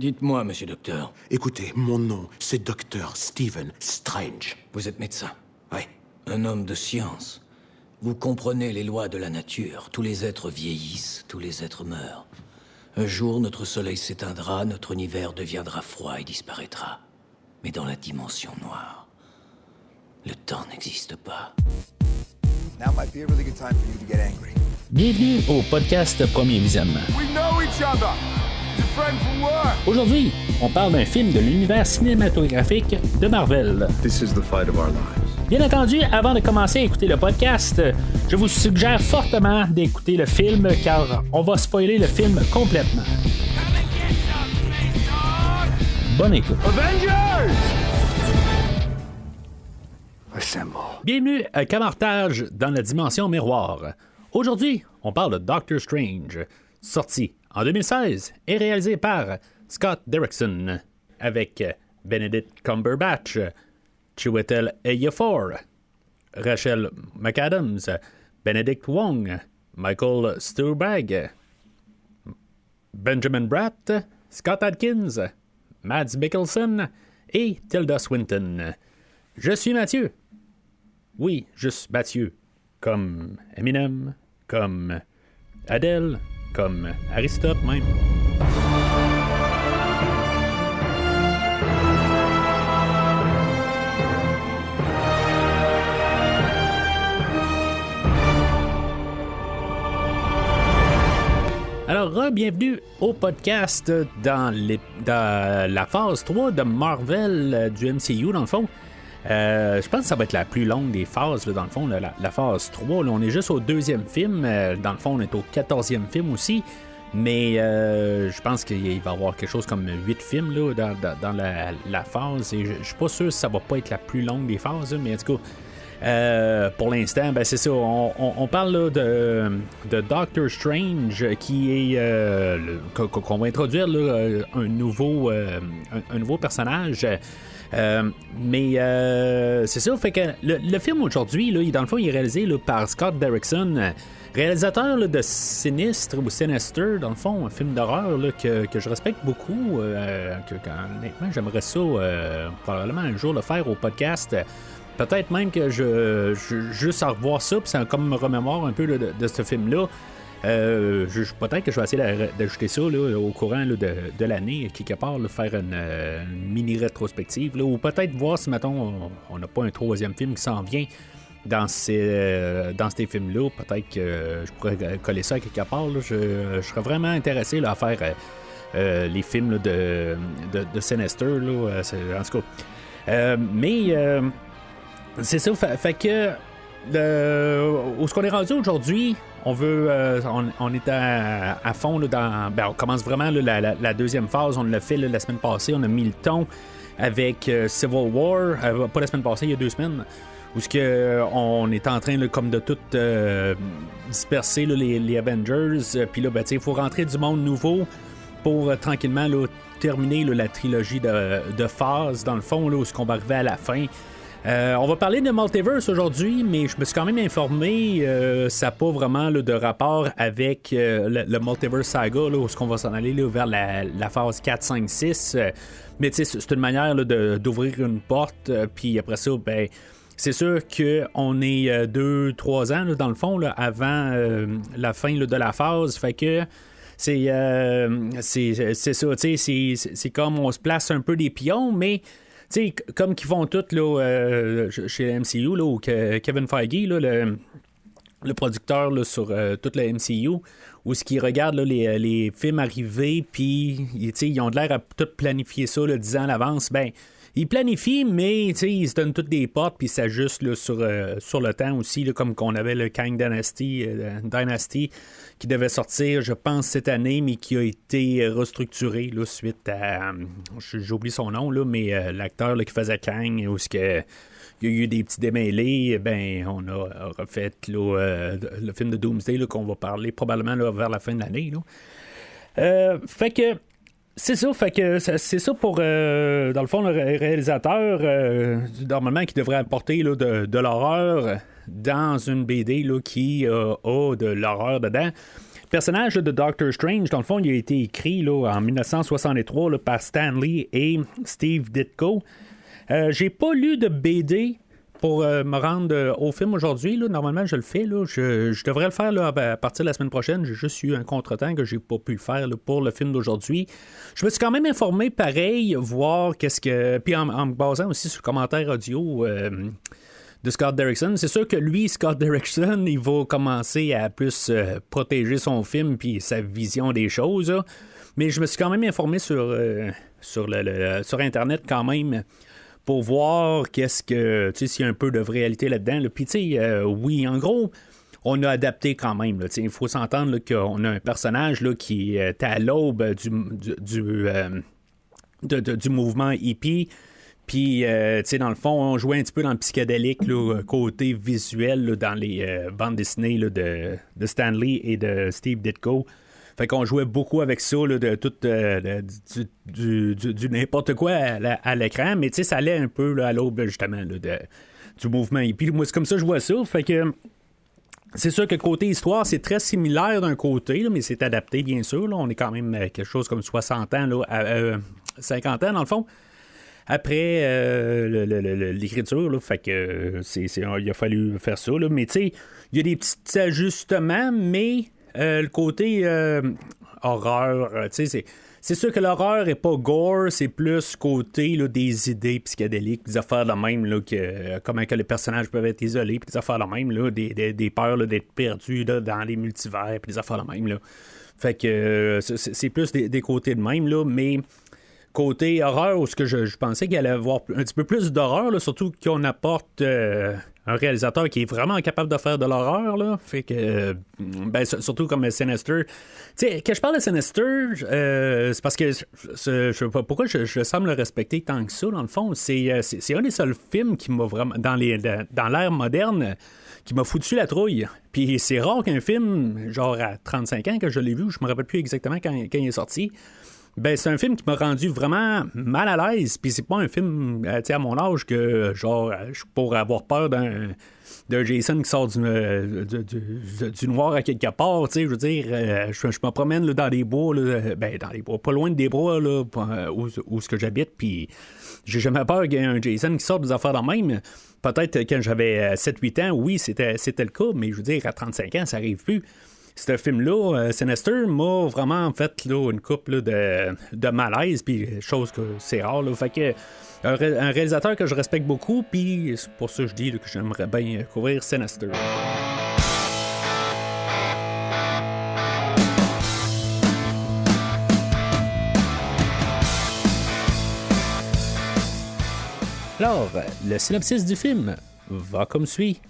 Dites-moi, monsieur docteur. Écoutez, mon nom, c'est Dr. Stephen Strange. Vous êtes médecin? Oui. Un homme de science. Vous comprenez les lois de la nature. Tous les êtres vieillissent, tous les êtres meurent. Un jour, notre soleil s'éteindra, notre univers deviendra froid et disparaîtra. Mais dans la dimension noire, le temps n'existe pas. Now might be a really good time for you to get angry. Bienvenue au podcast Premier Visionnement. We know each other. You're friend from work. Aujourd'hui, on parle d'un film de l'univers cinématographique de Marvel. This is the fight of our lives. Bien entendu, avant de commencer à écouter le podcast, je vous suggère fortement d'écouter le film car on va spoiler le film complètement. Bonne écoute. Avengers! Assemble. Bienvenue à Camartage dans la dimension miroir. Aujourd'hui, on parle de Doctor Strange, sorti en 2016 et réalisé par Scott Derrickson, avec Benedict Cumberbatch, Chiwetel Ejiofor, Rachel McAdams, Benedict Wong, Michael Stuhlbarg, Benjamin Bratt, Scott Adkins, Mads Mikkelsen et Tilda Swinton. Je suis Mathieu. Oui, juste Mathieu. Comme Eminem, comme Adele, comme Aristote même. Alors, bienvenue au podcast dans la phase 3 de Marvel du MCU, dans le fond. Je pense que ça va être la plus longue des phases, là, dans le fond, la phase 3. Là, on est juste au deuxième film. Dans le fond, on est au 14e film aussi. Mais je pense qu'il va y avoir quelque chose comme 8 films là, dans la phase. Et je suis pas sûr si ça va pas être la plus longue des phases, là, mais en tout cas, pour l'instant, ben c'est ça. On parle là, de Doctor Strange qui est qu'on va introduire là, un nouveau personnage. Mais c'est ça, fait que le film aujourd'hui, là, dans le fond, il est réalisé là, par Scott Derrickson, réalisateur là, de Sinistre ou Sinister, dans le fond, un film d'horreur là, que je respecte beaucoup. Honnêtement, j'aimerais ça probablement un jour le faire au podcast. Peut-être même que je juste à revoir ça, puis ça comme me remémore un peu là, de ce film-là. Peut-être que je vais essayer d'ajouter ça là, au courant là, de l'année, quelque part, là, faire une mini rétrospective, là, ou peut-être voir si, mettons, on n'a pas un troisième film qui s'en vient dans ces films-là. Peut-être que je pourrais coller ça quelque part. Là. Je serais vraiment intéressé là, à faire les films là, de Sinister. Là, en tout cas. Mais c'est ça, fait que où est-ce qu'on est rendu aujourd'hui? On veut, on est à fond là, on commence vraiment là, la deuxième phase. On l'a fait là, la semaine passée. On a mis le ton avec Civil War. Pas la semaine passée, il y a 2 semaines. Où est-ce que on est en train là, comme de tout disperser là, les Avengers. Puis là, ben, il faut rentrer du monde nouveau pour tranquillement là, terminer là, la trilogie de phases. Dans le fond, là, où est-ce qu'on va arriver à la fin. On va parler de Multiverse aujourd'hui, mais je me suis quand même informé, ça n'a pas vraiment là, de rapport avec le Multiverse Saga, là, où est-ce qu'on va s'en aller là, vers la phase 4, 5, 6. Mais c'est une manière là, d'ouvrir une porte, puis après ça, ben, c'est sûr qu'on est 2-3 ans là, dans le fond, là, avant la fin là, de la phase, fait que c'est ça, c'est comme on se place un peu des pions, mais t'sais, comme qu'ils font tous là, chez MCU, là, où Kevin Feige, là, le producteur là, sur toute la MCU, où ce qu'ils regardent là, les films arriver, puis ils ont de l'air à tout planifier ça là, 10 ans à l'avance. Ben, ils planifient, mais ils se donnent toutes des portes, puis ils s'ajustent là, sur le temps aussi, là, comme qu'on avait le Kang Dynasty qui devait sortir, je pense, cette année, mais qui a été restructuré là, suite à... J'ai oublié son nom, là, mais l'acteur là, qui faisait Kang, où il y a eu des petits démêlés, ben, on a refait là, le film de Doomsday là, qu'on va parler probablement là, vers la fin de l'année. Là. Fait que c'est ça pour dans le fond le réalisateur normalement qui devrait apporter là, de l'horreur dans une BD là, qui a de l'horreur dedans. personnage de Doctor Strange, dans le fond, il a été écrit là, en 1963 là, par Stan Lee et Steve Ditko. J'ai pas lu de BD pour me rendre au film aujourd'hui. Là. Normalement, je le fais. Là. Je devrais le faire là, à partir de la semaine prochaine. J'ai juste eu un contretemps que j'ai pas pu le faire là, pour le film d'aujourd'hui. Je me suis quand même informé pareil, voir qu'est-ce que... Puis en me basant aussi sur le commentaire audio... de Scott Derrickson. C'est sûr que lui, Scott Derrickson, il va commencer à plus protéger son film puis sa vision des choses. Là. Mais je me suis quand même informé sur Internet quand même pour voir qu'est-ce que... Tu sais, s'il y a un peu de réalité là-dedans. Là. Puis tu sais, oui, en gros, on a adapté quand même. Il faut s'entendre là, qu'on a un personnage là, qui est à l'aube du mouvement hippie. Puis, tu sais, dans le fond, on jouait un petit peu dans le psychédélique, là, côté visuel, là, dans les bandes dessinées là, de Stan Lee et de Steve Ditko. Fait qu'on jouait beaucoup avec ça, là, de tout du n'importe quoi à l'écran. Mais, tu sais, ça allait un peu là, à l'aube, justement, là, du mouvement hippie. Moi, c'est comme ça que je vois ça. Fait que... C'est sûr que côté histoire, c'est très similaire d'un côté, là, mais c'est adapté, bien sûr. Là. On est quand même quelque chose comme 60 ans, là, 50 ans, dans le fond. Après l'écriture, là, fait que il a fallu faire ça. Là, mais tu sais, il y a des petits ajustements, mais le côté horreur, tu sais, c'est sûr que l'horreur est pas gore, c'est plus côté là, des idées psychédéliques, des affaires de même, là, comment que les personnages peuvent être isolés, puis des affaires de même, là, des peurs là, d'être perdus là, dans les multivers, puis des affaires de même. Là. Fait que c'est plus des côtés de même, là, mais... Côté horreur, où ce que je pensais qu'il allait avoir un petit peu plus d'horreur, là, surtout qu'on apporte un réalisateur qui est vraiment capable de faire de l'horreur, là. Fait que, surtout comme Sinister. Tu sais, quand je parle de Sinister, c'est parce que, je sais pas pourquoi je semble le respecter tant que ça, dans le fond. C'est un des seuls films qui m'a vraiment, dans l'ère moderne, qui m'a foutu la trouille. Puis c'est rare qu'un film, genre à 35 ans que je l'ai vu, je me rappelle plus exactement quand il est sorti. Ben, c'est un film qui m'a rendu vraiment mal à l'aise, puis c'est pas un film, à mon âge, que genre, je pourrais avoir peur d'un Jason qui sort du noir à quelque part, tu sais, je veux dire, je me promène là, dans des bois, là, dans les bois, pas loin des bois, là, où ce que j'habite, puis j'ai jamais peur qu'il y ait un Jason qui sorte des affaires dans le même. Peut-être quand j'avais 7-8 ans, oui, c'était le cas, mais je veux dire, à 35 ans, ça arrive plus. Ce film-là, Sinister, m'a vraiment fait là, une coupe là, de malaise, puis chose que c'est rare. Là. Fait que un réalisateur que je respecte beaucoup, puis c'est pour ça que je dis là, que j'aimerais bien couvrir Sinister. Alors, le synopsis du film va comme suit.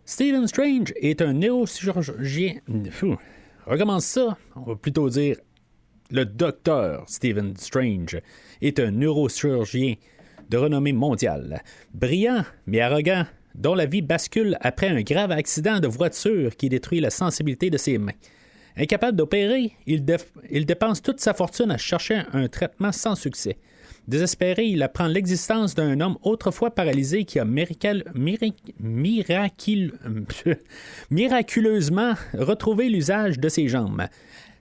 Stephen Strange est un neurochirurgien... Recommence ça. On va plutôt dire le docteur Stephen Strange est un neurochirurgien de renommée mondiale. Brillant mais arrogant, dont la vie bascule après un grave accident de voiture qui détruit la sensibilité de ses mains. Incapable d'opérer, il dépense toute sa fortune à chercher un traitement sans succès. Désespéré, il apprend l'existence d'un homme autrefois paralysé qui a miraculeusement retrouvé l'usage de ses jambes.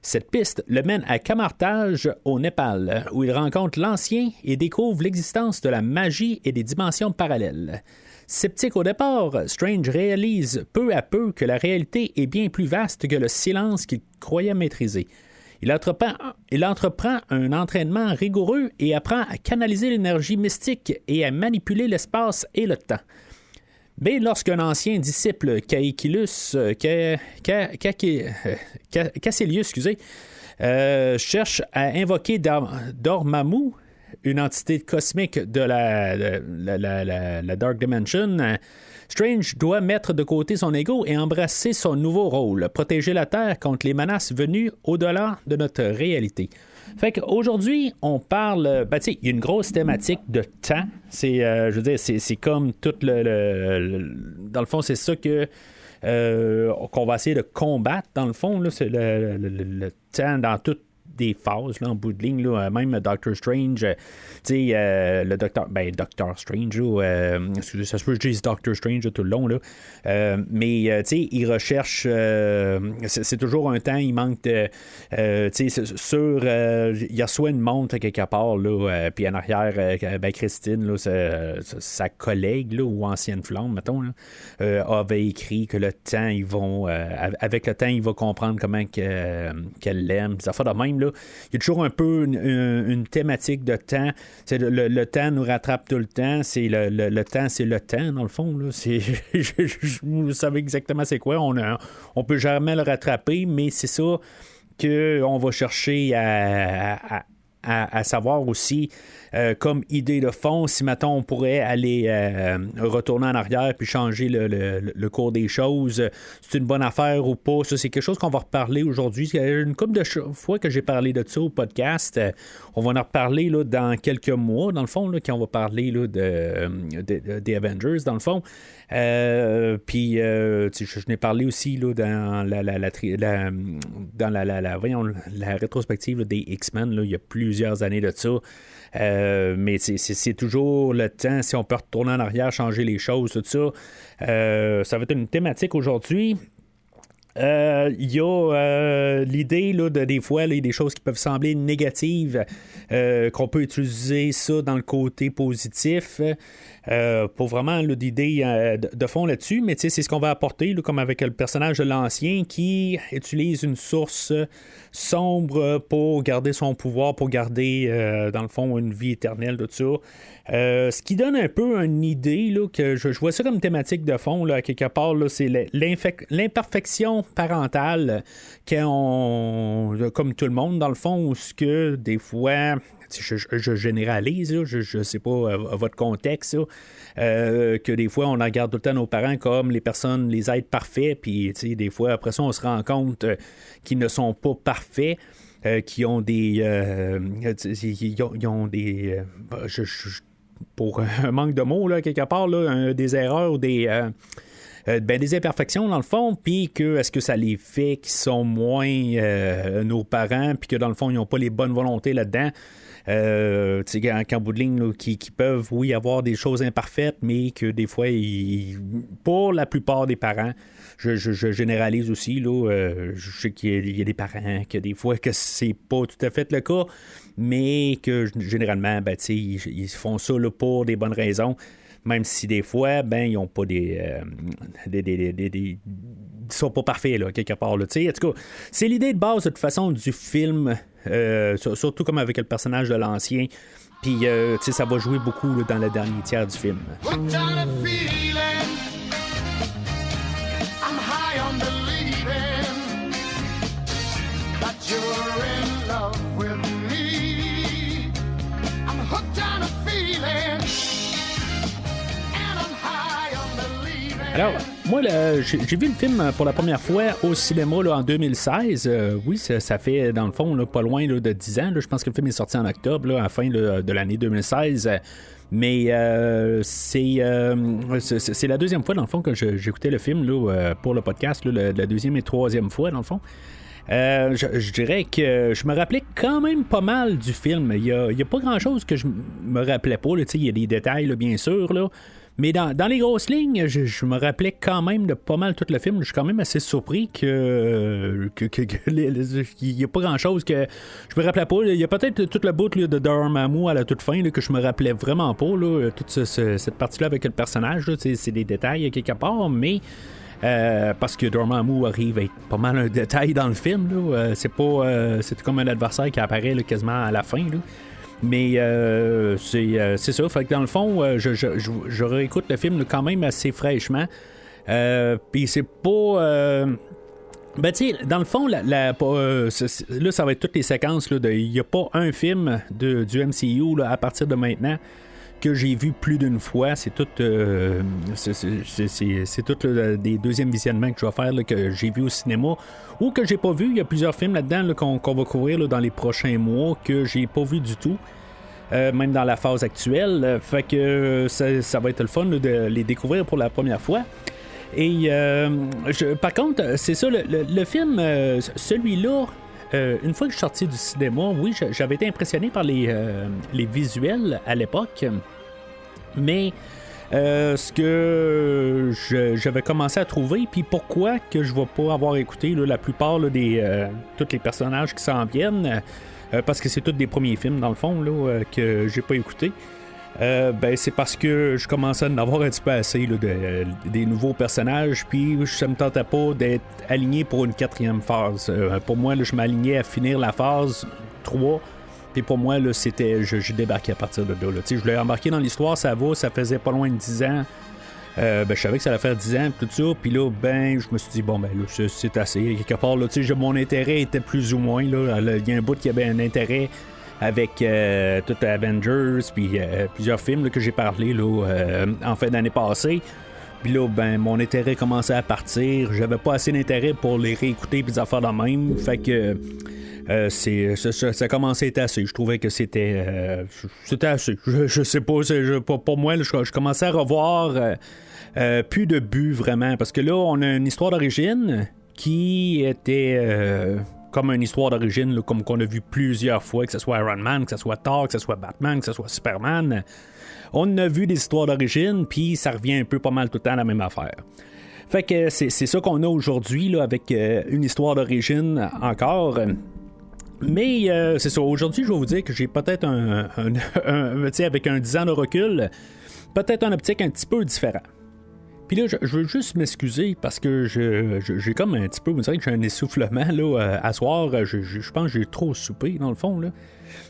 Cette piste le mène à Kamartaj, au Népal, où il rencontre l'ancien et découvre l'existence de la magie et des dimensions parallèles. Sceptique au départ, Strange réalise peu à peu que la réalité est bien plus vaste que le silence qu'il croyait maîtriser. Il entreprend un entraînement rigoureux et apprend à canaliser l'énergie mystique et à manipuler l'espace et le temps. Mais lorsqu'un ancien disciple, Caecilius, cherche à invoquer Dormammu, une entité cosmique de la Dark Dimension, Strange doit mettre de côté son ego et embrasser son nouveau rôle, protéger la Terre contre les menaces venues au-delà de notre réalité. Fait qu'aujourd'hui, on parle... tu sais, il y a une grosse thématique de temps. C'est, je veux dire, c'est comme tout dans le fond, c'est ça que... qu'on va essayer de combattre, dans le fond. Là, c'est le temps dans des phases là, en bout de ligne. Là, même Doctor Strange, le Doctor Strange, excusez, ça se peut que je dise Doctor Strange tout le long, là, mais il recherche, c'est toujours un temps, il manque de, il reçoit une montre quelque part, là, puis en arrière, Christine, là, sa collègue là, ou ancienne flamme, mettons, là, avait écrit que le temps, avec le temps, il va comprendre comment qu'elle l'aime. Ça fait de même, là. Il y a toujours un peu une thématique de temps. Le temps nous rattrape tout le temps. C'est le temps, c'est le temps, dans le fond. Là. Vous savez exactement c'est quoi. On peut jamais le rattraper, mais c'est ça qu'on va chercher à savoir aussi comme idée de fond, si maintenant on pourrait aller retourner en arrière puis changer le cours des choses, c'est une bonne affaire ou pas. Ça, c'est quelque chose qu'on va reparler aujourd'hui. Il y a une couple de fois que j'ai parlé de ça au podcast. On va en reparler là, dans quelques mois, dans le fond, là, quand on va parler là, des Avengers, dans le fond. Puis je n'ai parlé aussi là, dans la rétrospective là, des X-Men, là, il y a plusieurs années de ça. Mais c'est toujours le temps, si on peut retourner en arrière, changer les choses, tout ça. Ça va être une thématique aujourd'hui. Il y a l'idée là, des fois, là, des choses qui peuvent sembler négatives, qu'on peut utiliser ça dans le côté positif. Pour vraiment l'idée de fond là-dessus, mais c'est ce qu'on va apporter, là, comme avec le personnage de l'Ancien qui utilise une source sombre pour garder son pouvoir, pour garder, dans le fond, une vie éternelle, tout ça. Ce qui donne un peu une idée, là, que je vois ça comme thématique de fond, là, quelque part, là, c'est l'imperfection parentale comme tout le monde, dans le fond, où ce que des fois... Je généralise, là, je sais pas votre contexte, que des fois on regarde tout le temps nos parents comme les personnes, les êtres parfaits, puis des fois après ça on se rend compte qu'ils ne sont pas parfaits, qu'ils ont des pour un manque de mots là, quelque part là, des erreurs ou des imperfections dans le fond, puis que est-ce que ça les fait qu'ils sont moins nos parents, puis que dans le fond ils n'ont pas les bonnes volontés là-dedans. Qu'en bout de ligne, là, qui peuvent, oui, avoir des choses imparfaites, mais que des fois, pour la plupart des parents, je généralise aussi, là, je sais qu'il y a des parents que des fois que c'est pas tout à fait le cas, mais que généralement, ils font ça là, pour des bonnes raisons. Même si des fois, ils n'ont pas ils sont pas parfaits, là, quelque part. Là. En tout cas, c'est l'idée de base, de toute façon, du film, surtout comme avec le personnage de l'Ancien. Puis, ça va jouer beaucoup là, dans le dernier tiers du film. Alors, moi, j'ai vu le film pour la première fois au cinéma là, en 2016. Oui, ça fait, dans le fond, là, pas loin là, de 10 ans. Là. Je pense que le film est sorti en octobre, là, à la fin de l'année 2016. Mais c'est la deuxième fois, dans le fond, que j'écoutais le film là, pour le podcast, là, la deuxième et troisième fois, dans le fond. Je dirais que je me rappelais quand même pas mal du film. Il y a pas grand-chose que je me rappelais pas. Il y a des détails, là, bien sûr, là. Mais dans les grosses lignes, je me rappelais quand même de pas mal tout le film. Je suis quand même assez surpris qu'il n'y a pas grand-chose que je me rappelais pas. Il y a peut-être tout le bout là, de Dormammu à la toute fin là, que je me rappelais vraiment pas. Là, toute cette partie-là avec le personnage, là, c'est des détails quelque part, mais... parce que Dormammu arrive à être pas mal un détail dans le film. Là. C'est comme un adversaire qui apparaît là, quasiment à la fin. Là. Mais c'est ça. Fait que dans le fond, je réécoute le film là, quand même assez fraîchement. Puis c'est pas... tu sais, dans le fond, là, ça va être toutes les séquences. Il n'y a pas un film du MCU là, à partir de maintenant que j'ai vu plus d'une fois. C'est tout des deuxièmes visionnements que je vais faire là, que j'ai vu au cinéma ou que j'ai pas vu. Il y a plusieurs films là-dedans là, qu'on va couvrir là, dans les prochains mois que j'ai pas vu du tout. Même dans la phase actuelle. Fait que ça va être le fun là, de les découvrir pour la première fois. Et par contre, c'est ça, le film, celui-là, une fois que je suis sorti du cinéma, oui, j'avais été impressionné par les visuels à l'époque, mais ce que j'avais commencé à trouver, puis pourquoi que je ne vais pas avoir écouté là, la plupart là, tous les personnages qui s'en viennent, parce que c'est tous des premiers films dans le fond là, que j'ai pas écouté. C'est parce que je commençais à en avoir un petit peu assez là, des nouveaux personnages, puis ça me tentait pas d'être aligné pour une 4e phase. Pour moi, là, je m'alignais à finir la phase 3, puis pour moi, là, c'était je débarquais à partir de là. Je voulais embarquer dans l'histoire, ça faisait pas loin de 10 ans. Je savais que ça allait faire 10 ans, tout ça, puis là, je me suis dit, bon, là, c'est assez. Quelque part, là, mon intérêt était plus ou moins, là, il y a un bout qui avait un intérêt avec tout Avengers, puis plusieurs films là, que j'ai parlé là, en fin d'année passée. Puis là, mon intérêt commençait à partir. J'avais pas assez d'intérêt pour les réécouter puis des affaires de même. Fait que ça commençait à être assez. Je trouvais que c'était assez. Je sais pas, pour moi, là, je commençais à revoir plus de but vraiment. Parce que là, on a une histoire d'origine qui était... comme une histoire d'origine, là, comme qu'on a vu plusieurs fois, que ce soit Iron Man, que ce soit Thor, que ce soit Batman, que ce soit Superman. On a vu des histoires d'origine, puis ça revient un peu pas mal tout le temps à la même affaire. Fait que c'est ça qu'on a aujourd'hui, là, avec une histoire d'origine encore. Mais c'est ça, aujourd'hui, je vais vous dire que j'ai peut-être avec un 10 ans de recul, peut-être une optique un petit peu différent. Puis là, je veux juste m'excuser parce que j'ai comme un petit peu, vous savez que j'ai un essoufflement là, à soir. Je pense que j'ai trop soupé dans le fond. Là.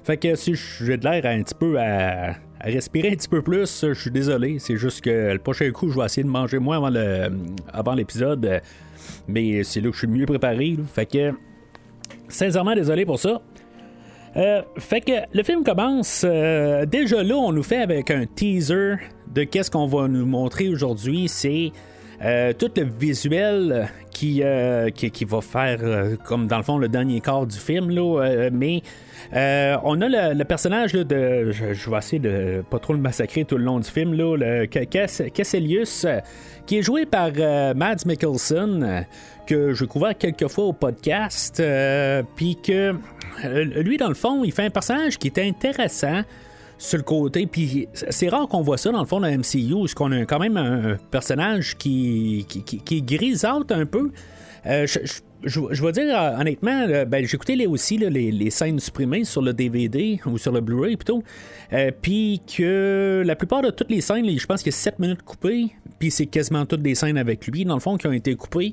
Fait que si j'ai de l'air un petit peu à respirer un petit peu plus, je suis désolé. C'est juste que le prochain coup, je vais essayer de manger moins avant l'épisode. Mais c'est là que je suis mieux préparé. Là. Fait que, sincèrement, désolé pour ça. Fait que le film commence. Déjà là, on nous fait avec un teaser de qu'est-ce qu'on va nous montrer aujourd'hui. C'est tout le visuel qui va faire comme dans le fond le dernier quart du film là. Mais on a le personnage là, de. Je vais essayer de pas trop le massacrer tout le long du film là. Le Caecilius, qui est joué par Mads Mikkelsen, que j'ai couvert quelques fois au podcast, puis que lui, dans le fond, il fait un personnage qui est intéressant sur le côté, puis c'est rare qu'on voit ça dans le fond de la MCU, parce qu'on a quand même un personnage qui grisâtre un peu. Je vais dire honnêtement, j'ai écouté aussi les scènes supprimées sur le DVD ou sur le Blu-ray plutôt, puis que la plupart de toutes les scènes, je pense qu'il y a 7 minutes coupées, puis c'est quasiment toutes des scènes avec lui dans le fond qui ont été coupées.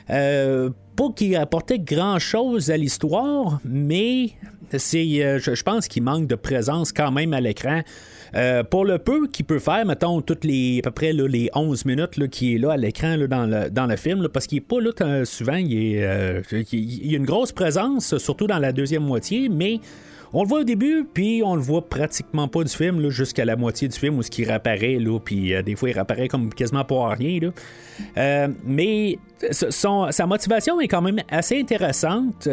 Pas qu'il apportait grand chose à l'histoire, mais je pense qu'il manque de présence quand même à l'écran. Pour le peu qu'il peut faire, mettons, toutes à peu près là, les 11 minutes là, qui est là à l'écran là, dans le film, là, parce qu'il n'est pas là souvent, il y a une grosse présence, surtout dans la deuxième moitié, mais on le voit au début, puis on le voit pratiquement pas du film là, jusqu'à la moitié du film où il réapparaît, là, puis des fois il réapparaît comme quasiment pour rien. Là. Mais sa motivation est quand même assez intéressante.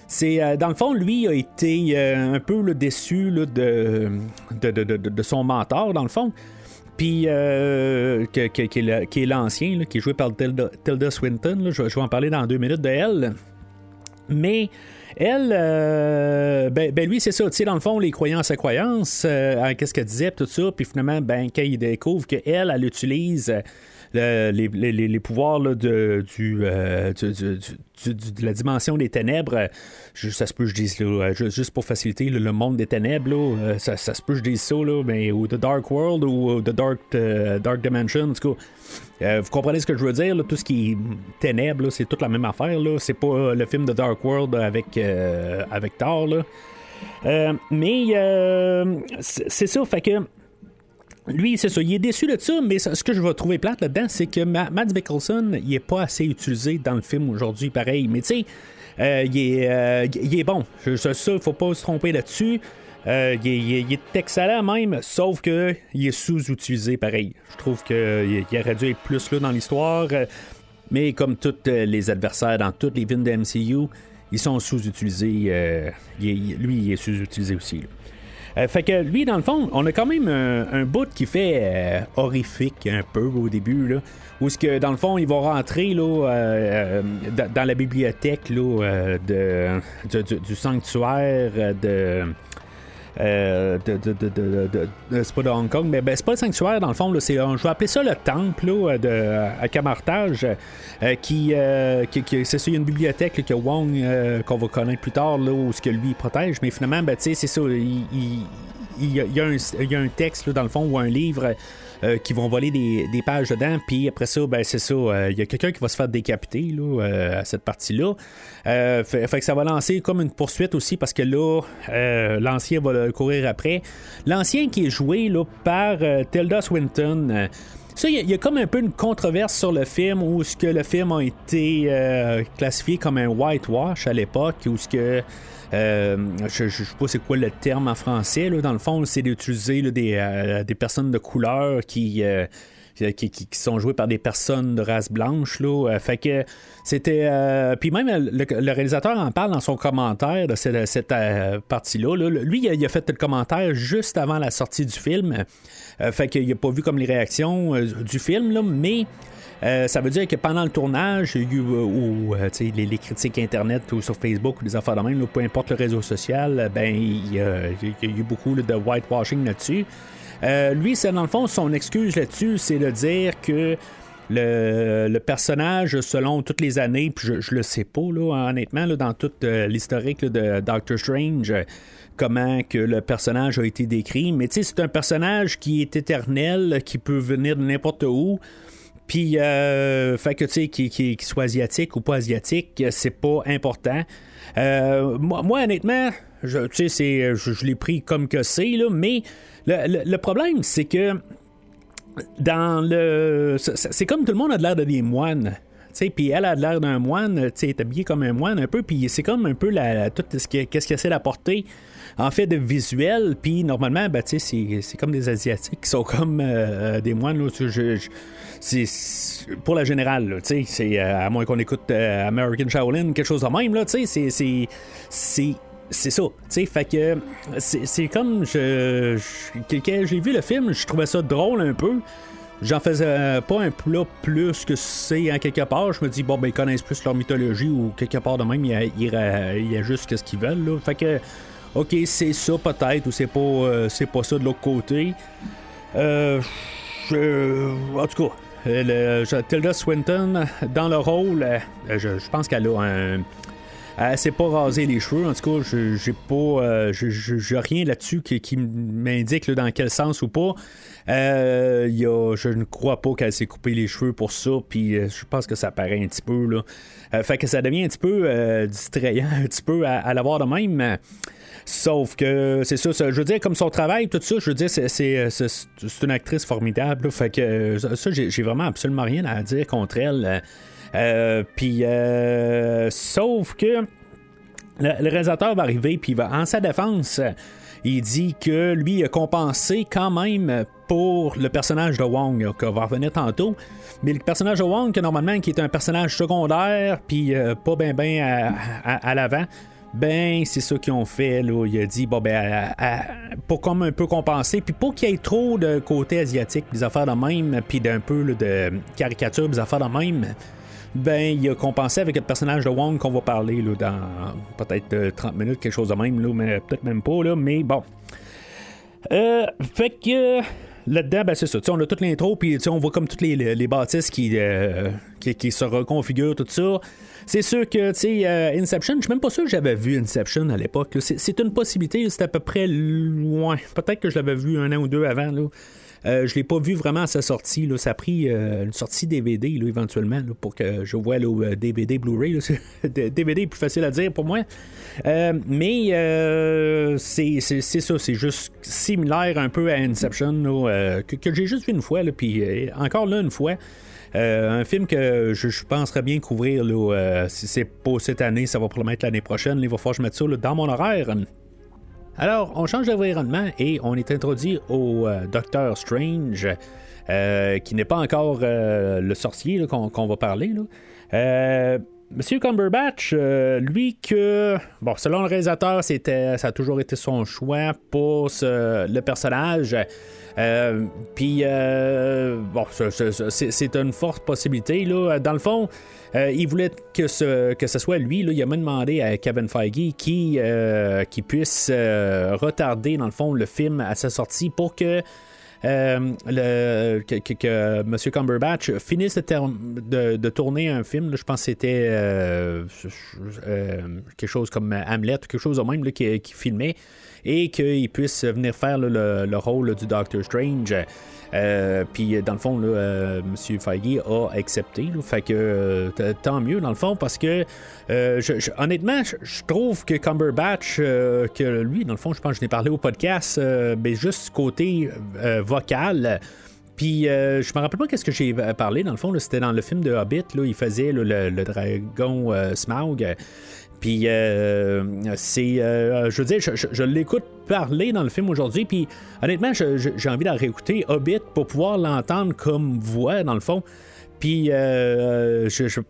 C'est dans le fond, lui a été un peu là, déçu là, de son mentor, dans le fond. Puis, qui est l'ancien, là, qui est joué par Tilda Swinton. Là, je vais en parler dans 2 minutes de elle. Mais elle, lui, c'est ça, tu sais, dans le fond, les croyances à croyances, qu'est-ce qu'elle disait, tout ça, puis finalement, quand il découvre qu'elle, elle utilise les pouvoirs là, de la dimension des ténèbres, ça se peut que je dise là, juste pour faciliter là, le monde des ténèbres, là, ça se peut que je dise ça, là, mais, ou The Dark World ou The Dark Dimension, en tout cas. Vous comprenez ce que je veux dire, là, tout ce qui est ténèbres, là, c'est toute la même affaire, là. C'est pas le film de Dark World avec Thor, là. Mais c'est ça, fait que lui, c'est ça, il est déçu de ça, mais ce que je vais trouver plate là-dedans, c'est que Mads Mikkelsen, il est pas assez utilisé dans le film aujourd'hui, pareil. Mais tu sais, il est bon. Ça, il faut pas se tromper là-dessus. Il est excellent même, sauf que il est sous-utilisé, pareil. Je trouve qu'il aurait dû être plus là dans l'histoire. Mais comme tous les adversaires dans tous les films de MCU, ils sont sous-utilisés. Lui, il est sous-utilisé aussi, là. Fait que lui, dans le fond, on a quand même un bout qui fait horrifique un peu au début, là, où ce que dans le fond, ils vont rentrer là, dans la bibliothèque là, du sanctuaire c'est pas de Hong Kong, mais c'est pas le sanctuaire dans le fond, là, je vais appeler ça le temple là, à Camartage, qui c'est ça, il y a une bibliothèque là, que Wong qu'on va connaître plus tard là, où ce que lui protège, mais finalement ben, c'est ça, il y a un texte là, dans le fond, ou un livre qui vont voler des pages dedans, puis après ça, ben c'est ça, il y a quelqu'un qui va se faire décapiter là, à cette partie-là. Fait que ça va lancer comme une poursuite aussi, parce que là, l'ancien va le courir après. L'ancien qui est joué là, par Tilda Swinton. Ça, il y a comme un peu une controverse sur le film, où ce que le film a été classifié comme un whitewash à l'époque, où ce que je sais pas c'est quoi le terme en français là, dans le fond c'est d'utiliser là, des personnes de couleur qui sont jouées par des personnes de race blanche là, fait que c'était puis même le réalisateur en parle dans son commentaire de cette partie-là là. Lui il a fait le commentaire juste avant la sortie du film, fait qu'il a pas vu comme les réactions du film là, mais ça veut dire que pendant le tournage, il y a eu les critiques internet ou sur Facebook ou des affaires de même, là, peu importe le réseau social, ben il y a eu beaucoup là, de whitewashing là-dessus. Lui, c'est dans le fond, son excuse là-dessus, c'est de dire que le personnage, selon toutes les années, puis je le sais pas, là, honnêtement, là, dans toute l'historique là, de Doctor Strange, comment que le personnage a été décrit, mais tu sais, c'est un personnage qui est éternel, qui peut venir de n'importe où. Puis, fait que, tu sais, qu'il soit asiatique ou pas asiatique, c'est pas important. Moi, honnêtement, je l'ai pris comme que c'est, là, mais le problème, c'est que dans le... C'est comme tout le monde a de l'air de des moines. Puis elle a de l'air d'un moine, elle est habillée comme un moine un peu, puis c'est comme un peu tout qu'est-ce qu'elle essaie d'apporter en fait de visuel, puis normalement, ben, c'est comme des Asiatiques qui sont comme des moines, là, c'est pour la générale, là, c'est à moins qu'on écoute American Shaolin, quelque chose de même, là, c'est ça, fait que c'est comme quand j'ai vu le film, je trouvais ça drôle un peu. J'en faisais pas un plat plus que c'est en quelque part. Je me dis, bon, ben, ils connaissent plus leur mythologie ou quelque part de même, il y a juste ce qu'ils veulent, là. Fait que, ok, c'est ça peut-être, ou c'est pas ça de l'autre côté. En tout cas, Tilda Swinton, dans le rôle, je pense qu'elle a elle s'est pas rasé les cheveux, en tout cas, j'ai rien là-dessus qui m'indique là, dans quel sens ou pas. Je ne crois pas qu'elle s'est coupé les cheveux pour ça, puis je pense que ça paraît un petit peu là. Fait que ça devient un petit peu distrayant, un petit peu à l'avoir de même. Sauf que c'est ça, je veux dire, comme son travail, tout ça, je veux dire, c'est une actrice formidable, là, fait que ça, j'ai vraiment absolument rien à dire contre elle. Puis sauf que le réalisateur va arriver, puis en sa défense, il dit que lui il a compensé quand même pour le personnage de Wong, qu'on va revenir tantôt, mais le personnage de Wong, que normalement qui est un personnage secondaire, puis pas ben à l'avant, ben c'est ça qu'ils ont fait là. Il a dit bon ben pour comme un peu compenser, puis pour qu'il y ait trop de côté asiatique, des affaires de même, puis d'un peu là, de caricature, des affaires de même, ben il a compensé avec le personnage de Wong qu'on va parler là, dans peut-être 30 minutes, quelque chose de même là, mais peut-être même pas là, mais bon. Fait que là-dedans, ben c'est ça, on a toute l'intro, puis on voit comme toutes les bâtisses qui se reconfigurent, tout ça. C'est sûr que, Inception, je suis même pas sûr que j'avais vu Inception à l'époque. Là. C'est une possibilité, c'est à peu près loin. Peut-être que je l'avais vu un an ou deux avant. Là. Je l'ai pas vu vraiment à sa sortie. Là. Ça a pris une sortie DVD là, éventuellement là, pour que je voie le DVD Blu-ray. Là. DVD est plus facile à dire pour moi. Mais c'est ça, c'est juste similaire un peu à Inception là, que j'ai juste vu une fois. Puis encore là, une fois. Un film que je penserais bien couvrir là, si c'est pas cette année, ça va probablement être l'année prochaine. Il va falloir que je mette ça là, dans mon horaire. Alors, on change d'environnement et on est introduit au Doctor Strange, qui n'est pas encore le sorcier là, qu'on va parler. Là. Monsieur Cumberbatch, lui que, bon, selon le réalisateur, ça a toujours été son choix pour le personnage. Puis, bon, c'est une forte possibilité. Là. Dans le fond, il voulait que ce soit lui. Là, il a même demandé à Kevin Feige qui puisse retarder, dans le fond, le film à sa sortie pour que M. Cumberbatch finisse de tourner un film. Là, je pense que c'était quelque chose comme Hamlet ou quelque chose de même là, qui filmait, et qu'il puisse venir faire là, le rôle du Doctor Strange. Puis dans le fond, M. Feige a accepté. Là, fait que tant mieux dans le fond, parce que honnêtement, je trouve que Cumberbatch, que lui, dans le fond, je pense que je n'ai parlé au podcast, mais juste côté vocal. Puis je me rappelle pas qu'est-ce que j'ai parlé dans le fond. Là, c'était dans le film de Hobbit. Là, il faisait là, le dragon Smaug. Puis je veux dire, je l'écoute parler dans le film aujourd'hui, puis honnêtement, j'ai envie de réécouter Hobbit pour pouvoir l'entendre comme voix dans le fond. Puis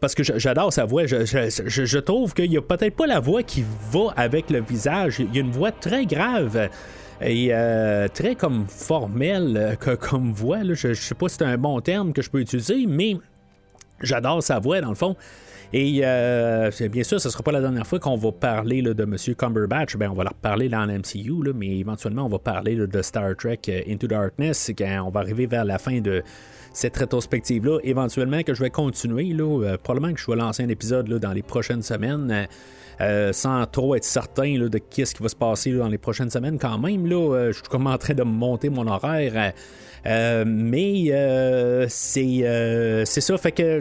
parce que j'adore sa voix, je trouve qu'il n'y a peut-être pas la voix qui va avec le visage. Il y a une voix très grave et très comme formelle comme voix. Là. Je sais pas si c'est un bon terme que je peux utiliser, mais j'adore sa voix dans le fond. Et bien sûr, ce ne sera pas la dernière fois qu'on va parler là, de M. Cumberbatch. Ben, on va leur parler dans l'MCU, là, mais éventuellement, on va parler là, de Star Trek Into Darkness quand on va arriver vers la fin de cette rétrospective-là. Éventuellement, que je vais continuer. Là, probablement que je vais lancer un épisode là, dans les prochaines semaines. Sans trop être certain là, de qu'est-ce qui va se passer là, dans les prochaines semaines quand même. Là, je suis comme en train de monter mon horaire. Mais c'est ça. Fait que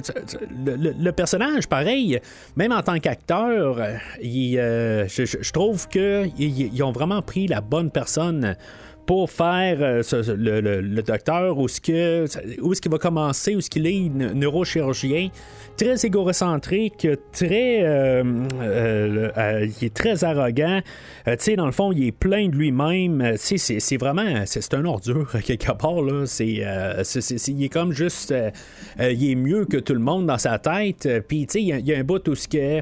le personnage, pareil, même en tant qu'acteur, je trouve qu'ils ont vraiment pris la bonne personne pour faire le docteur, où est-ce qu'il va commencer, où est-ce qu'il est neurochirurgien, très égocentrique, très il est très arrogant, tu sais, dans le fond, il est plein de lui-même, c'est vraiment, c'est un ordure, quelque part, là, il est comme juste, il est mieux que tout le monde dans sa tête, puis tu sais, il y a un bout où ce que,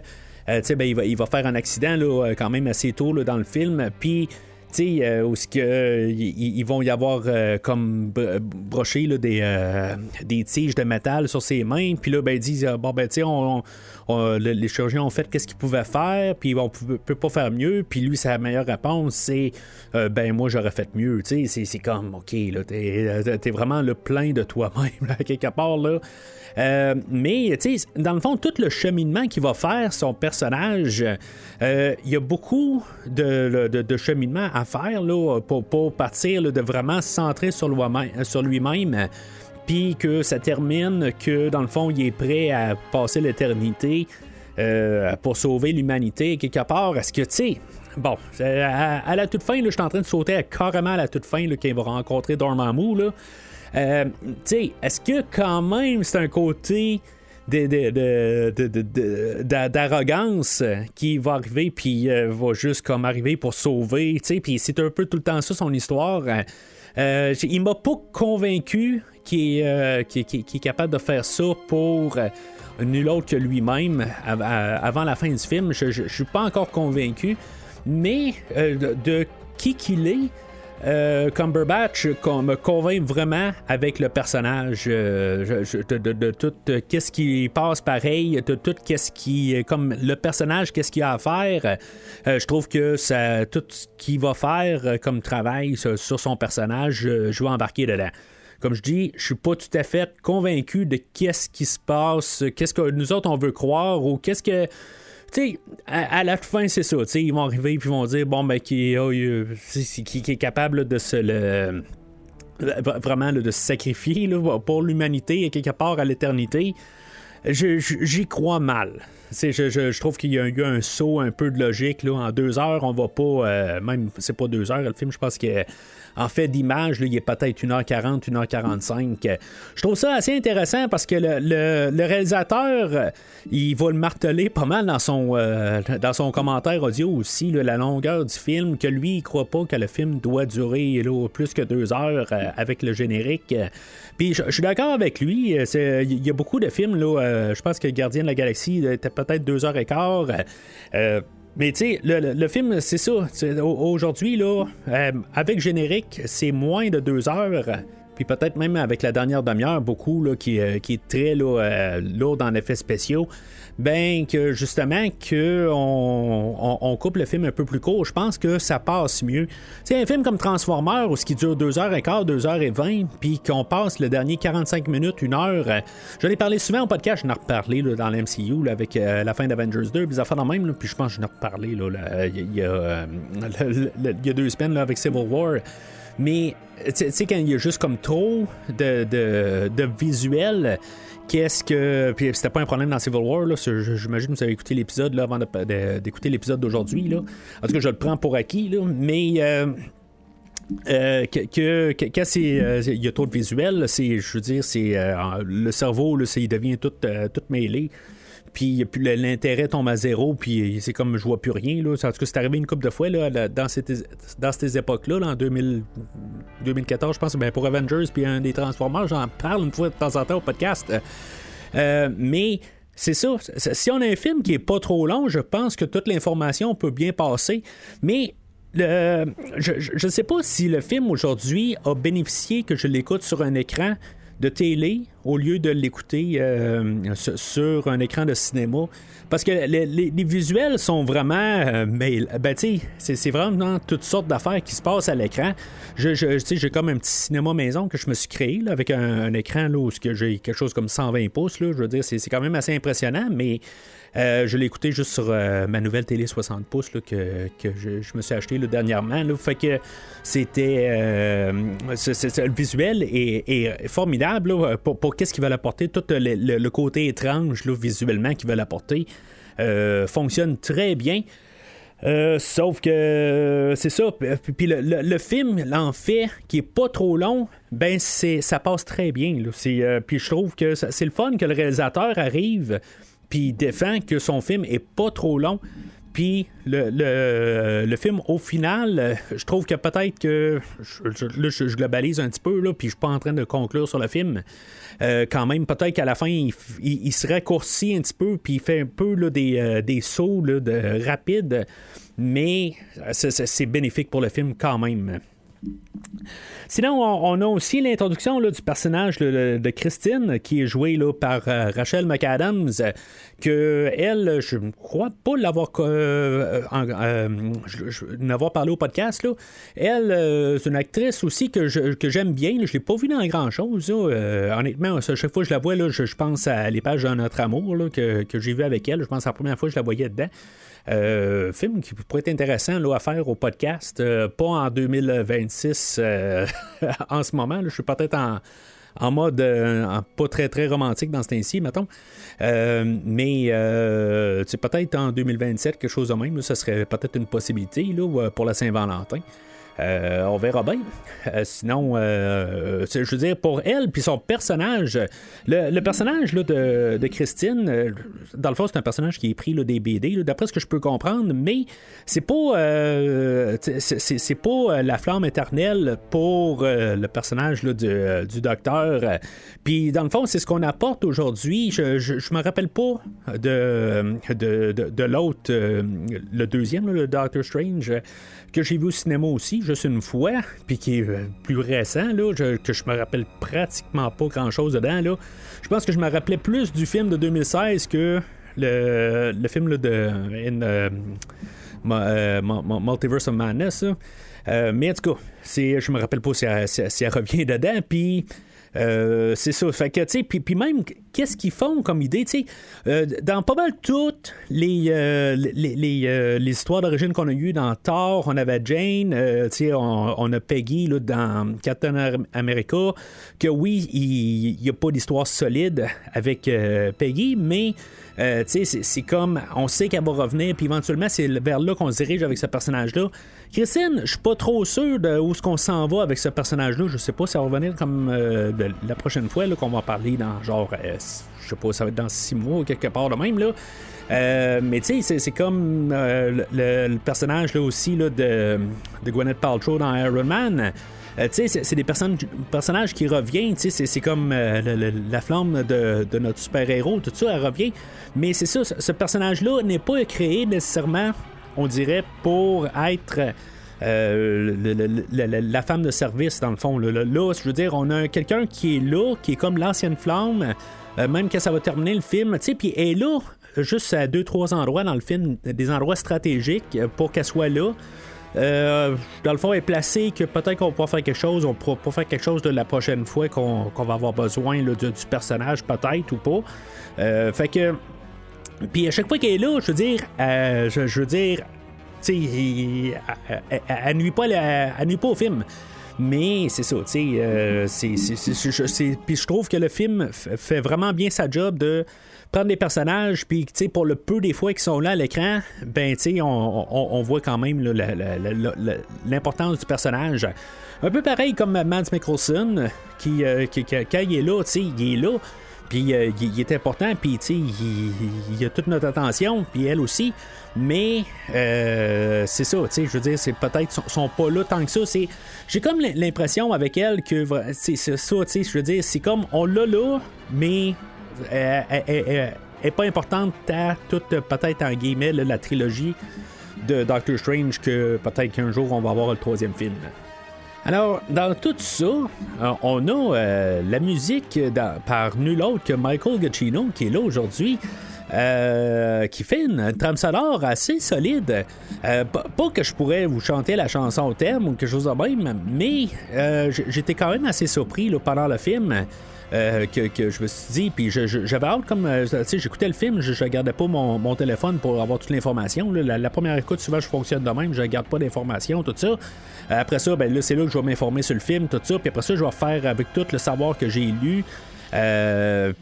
ben, il va faire un accident, là, quand même assez tôt, là, dans le film, puis tu sais, où ils vont y avoir comme broché là, des tiges de métal sur ses mains, puis là, ben, ils disent, bon, ben, tu sais, les chirurgiens ont fait qu'est-ce qu'ils pouvaient faire, puis on peut pas faire mieux, puis lui, sa meilleure réponse, c'est, ben, moi, j'aurais fait mieux, tu sais, c'est comme, OK, là, t'es vraiment là, plein de toi-même, là, quelque part, là. Mais, tu sais, dans le fond, tout le cheminement qu'il va faire, son personnage, il y a beaucoup de cheminement à faire là, pour partir là, de vraiment se centrer sur lui-même, puis que ça termine que, dans le fond, il est prêt à passer l'éternité pour sauver l'humanité quelque part. Est-ce que, tu sais, bon, à la toute fin, là, je suis en train de sauter carrément à la toute fin, là, quand il va rencontrer Dormammu, là. Tu sais, est-ce que quand même c'est un côté d'arrogance qui va arriver puis va juste comme arriver pour sauver, tu sais, puis c'est un peu tout le temps ça son histoire. Il m'a pas convaincu qu'il est capable de faire ça pour nul autre que lui-même avant la fin du film. Je suis pas encore convaincu, mais de qui qu'il est, Cumberbatch me convainc vraiment avec le personnage de tout qu'est-ce qui passe pareil, de tout qu'est-ce qui comme le personnage, qu'est-ce qu'il a à faire. Je trouve que ça, tout ce qu'il va faire comme travail sur son personnage, je vais embarquer dedans. Comme je dis, je suis pas tout à fait convaincu de qu'est-ce qui se passe, qu'est-ce que nous autres on veut croire, ou qu'est-ce que, tu sais, à la fin, c'est ça. Tu sais, ils vont arriver et ils vont dire, bon, ben, qui est capable de vraiment là, de se sacrifier là, pour l'humanité et quelque part à l'éternité. J'y crois mal. Je trouve qu'il y a eu un saut un peu de logique. Là. En 2 heures, on va pas... même, c'est pas 2 heures, le film, je pense que en fait d'image, il est peut-être 1h40, 1h45. Je trouve ça assez intéressant parce que le réalisateur, il va le marteler pas mal dans son commentaire audio aussi, là, la longueur du film, que lui, il croit pas que le film doit durer là, plus que 2 heures avec le générique. Puis je suis d'accord avec lui. Il y a beaucoup de films, là, je pense que Gardien de la Galaxie était peut-être 2h15. Mais tu sais, le film, c'est ça. Aujourd'hui, là, avec générique, c'est moins de 2 heures. Puis peut-être même avec la dernière demi-heure, beaucoup là, qui est très là, lourd en effets spéciaux. Ben que justement que on coupe le film un peu plus court, je pense que ça passe mieux. Tu sais, un film comme Transformers, où ce qui dure 2h15, 2h20, puis qu'on passe le dernier 45 minutes, 1 heure. Je l'ai parlé souvent au podcast, je n'en ai reparlé là, dans l'MCU là, avec la fin d'Avengers 2, des affaires dans même, là, puis je pense que je n'en ai reparlé il y a 2 semaines là, avec Civil War. Mais tu sais, quand il y a juste comme trop de visuels, qu'est-ce que. Puis c'était pas un problème dans Civil War, là. J'imagine que vous avez écouté l'épisode là, avant d'écouter l'épisode d'aujourd'hui. Là. En tout cas, je le prends pour acquis, là. Mais quand il y a trop de visuels, je veux dire, le cerveau, là, il devient tout mêlé. Puis l'intérêt tombe à zéro, puis c'est comme je vois plus rien. Là. En tout cas, c'est arrivé une couple de fois là, dans ces époques-là, là, en 2014, je pense, ben, pour Avengers, puis un des Transformers, j'en parle une fois de temps en temps au podcast. Mais c'est ça. Si on a un film qui est pas trop long, je pense que toute l'information peut bien passer. Mais je ne sais pas si le film aujourd'hui a bénéficié que je l'écoute sur un écran de télé au lieu de l'écouter sur un écran de cinéma. Parce que les visuels sont vraiment... ben tu sais, c'est vraiment toutes sortes d'affaires qui se passent à l'écran. J'ai comme un petit cinéma maison que je me suis créé là, avec un écran là, où j'ai quelque chose comme 120 pouces. Là, je veux dire, c'est quand même assez impressionnant, mais... je l'ai écouté juste sur ma nouvelle télé 60 pouces là, que je me suis acheté là, dernièrement. Là, fait que c'était... le visuel est formidable là, pour qu'est-ce qu'ils veulent apporter. Tout le côté étrange là, visuellement qu'ils veulent apporter fonctionne très bien. Sauf que c'est ça. Puis le film, en fait, qui est pas trop long, ben ça passe très bien. Là. Puis je trouve que c'est le fun que le réalisateur arrive puis défend que son film est pas trop long. Puis le film, au final, je trouve que peut-être que... je globalise un petit peu, là, puis je suis pas en train de conclure sur le film. Quand même, peut-être qu'à la fin, il se raccourcit un petit peu, puis il fait un peu là, des sauts là, rapides, mais c'est bénéfique pour le film quand même. Sinon, on a aussi l'introduction là, du personnage de Christine, qui est jouée là, par Rachel McAdams, que elle, je ne crois pas l'avoir n'avoir parlé au podcast. Là. Elle, c'est une actrice aussi que j'aime bien. Là. Je ne l'ai pas vue dans grand-chose. Honnêtement, chaque fois que je la vois, là, je pense à Les pages de notre amour là, que j'ai vu avec elle. Je pense que c'est la première fois que je la voyais dedans. Film qui pourrait être intéressant là, à faire au podcast, pas en 2026 en ce moment. Là, je suis peut-être en mode pas très très romantique dans ce temps-ci, mettons. Mais peut-être en 2027, quelque chose de même, là, ça serait peut-être une possibilité là, pour la Saint-Valentin. On verra bien. Sinon, je veux dire, pour elle, puis son personnage, le personnage là, de Christine, dans le fond, c'est un personnage qui est pris là, des BD, là, d'après ce que je peux comprendre, mais c'est pas c'est pas la flamme éternelle pour le personnage là, du docteur. Puis, dans le fond, c'est ce qu'on apporte aujourd'hui. Je me rappelle pas de l'autre, le deuxième, là, le Doctor Strange, que j'ai vu au cinéma aussi, juste une fois, puis qui est plus récent, là, que je me rappelle pratiquement pas grand-chose dedans. Là. Je pense que je me rappelais plus du film de 2016 que le film là, de Multiverse of Madness. Mais en tout cas, je me rappelle pas si elle revient dedans, puis... C'est ça. Fait que, tu sais, puis même, qu'est-ce qu'ils font comme idée, tu sais, dans pas mal toutes les histoires d'origine qu'on a eues dans Thor, on avait Jane, tu sais, on a Peggy là, dans Captain America, que oui, il n'y a pas d'histoire solide avec Peggy, mais tu sais, c'est comme, on sait qu'elle va revenir, puis éventuellement, c'est vers là qu'on se dirige avec ce personnage-là. Christine, je suis pas trop sûr de où est-ce qu'on s'en va avec ce personnage-là. Je sais pas si ça va revenir comme la prochaine fois là, qu'on va parler dans genre, je sais pas, ça va être dans 6 mois ou quelque part de même là. Mais tu sais, c'est comme le personnage là aussi là, de Gwyneth Paltrow dans Iron Man. Tu sais, c'est des personnages qui reviennent, tu sais, c'est comme la flamme de notre super-héros, tout ça, elle revient. Mais c'est ça, ce personnage-là n'est pas créé nécessairement, on dirait, pour être la femme de service, dans le fond. Là, je veux dire, on a quelqu'un qui est là, qui est comme l'ancienne flamme, même quand ça va terminer le film, tu sais, puis elle est là, juste à 2-3 endroits dans le film, des endroits stratégiques pour qu'elle soit là. Dans le fond, elle est placée que peut-être qu'on va pouvoir faire quelque chose, on pourra pas faire quelque chose de la prochaine fois qu'on va avoir besoin là, du personnage, peut-être ou pas. Fait que. Puis à chaque fois qu'elle est là, je veux dire, tu sais, elle nuit pas au film. Mais c'est ça, tu sais, puis je trouve que le film fait vraiment bien sa job de prendre des personnages, puis tu sais, pour le peu des fois qu'ils sont là à l'écran, ben tu sais, on voit quand même là, l'importance du personnage. Un peu pareil comme Mads Mikkelsen, qui quand il est là, tu sais, il est là. Puis il est important, puis tu sais, il a toute notre attention, puis elle aussi. Mais c'est ça, tu sais, je veux dire, c'est peut-être sont pas là tant que ça. J'ai comme l'impression avec elle que c'est ça, tu sais, je veux dire, c'est comme on l'a là, mais elle est pas importante à toute, peut-être en guillemets, là, la trilogie de Doctor Strange, que peut-être qu'un jour on va avoir le 3e film. Alors, dans tout ça, on a la musique par nul autre que Michael Giacchino, qui est là aujourd'hui, qui fait une trame sonore assez solide. Pas que je pourrais vous chanter la chanson au thème ou quelque chose de même, mais j'étais quand même assez surpris là, pendant le film. Que je me suis dit, puis j'avais hâte, comme tu sais, j'écoutais le film, je regardais pas mon téléphone pour avoir toute l'information. La première écoute, souvent je fonctionne de même, je regarde pas d'informations, tout ça. Après ça, ben là, c'est là que je vais m'informer sur le film, tout ça, puis après ça, je vais faire avec tout le savoir que j'ai lu.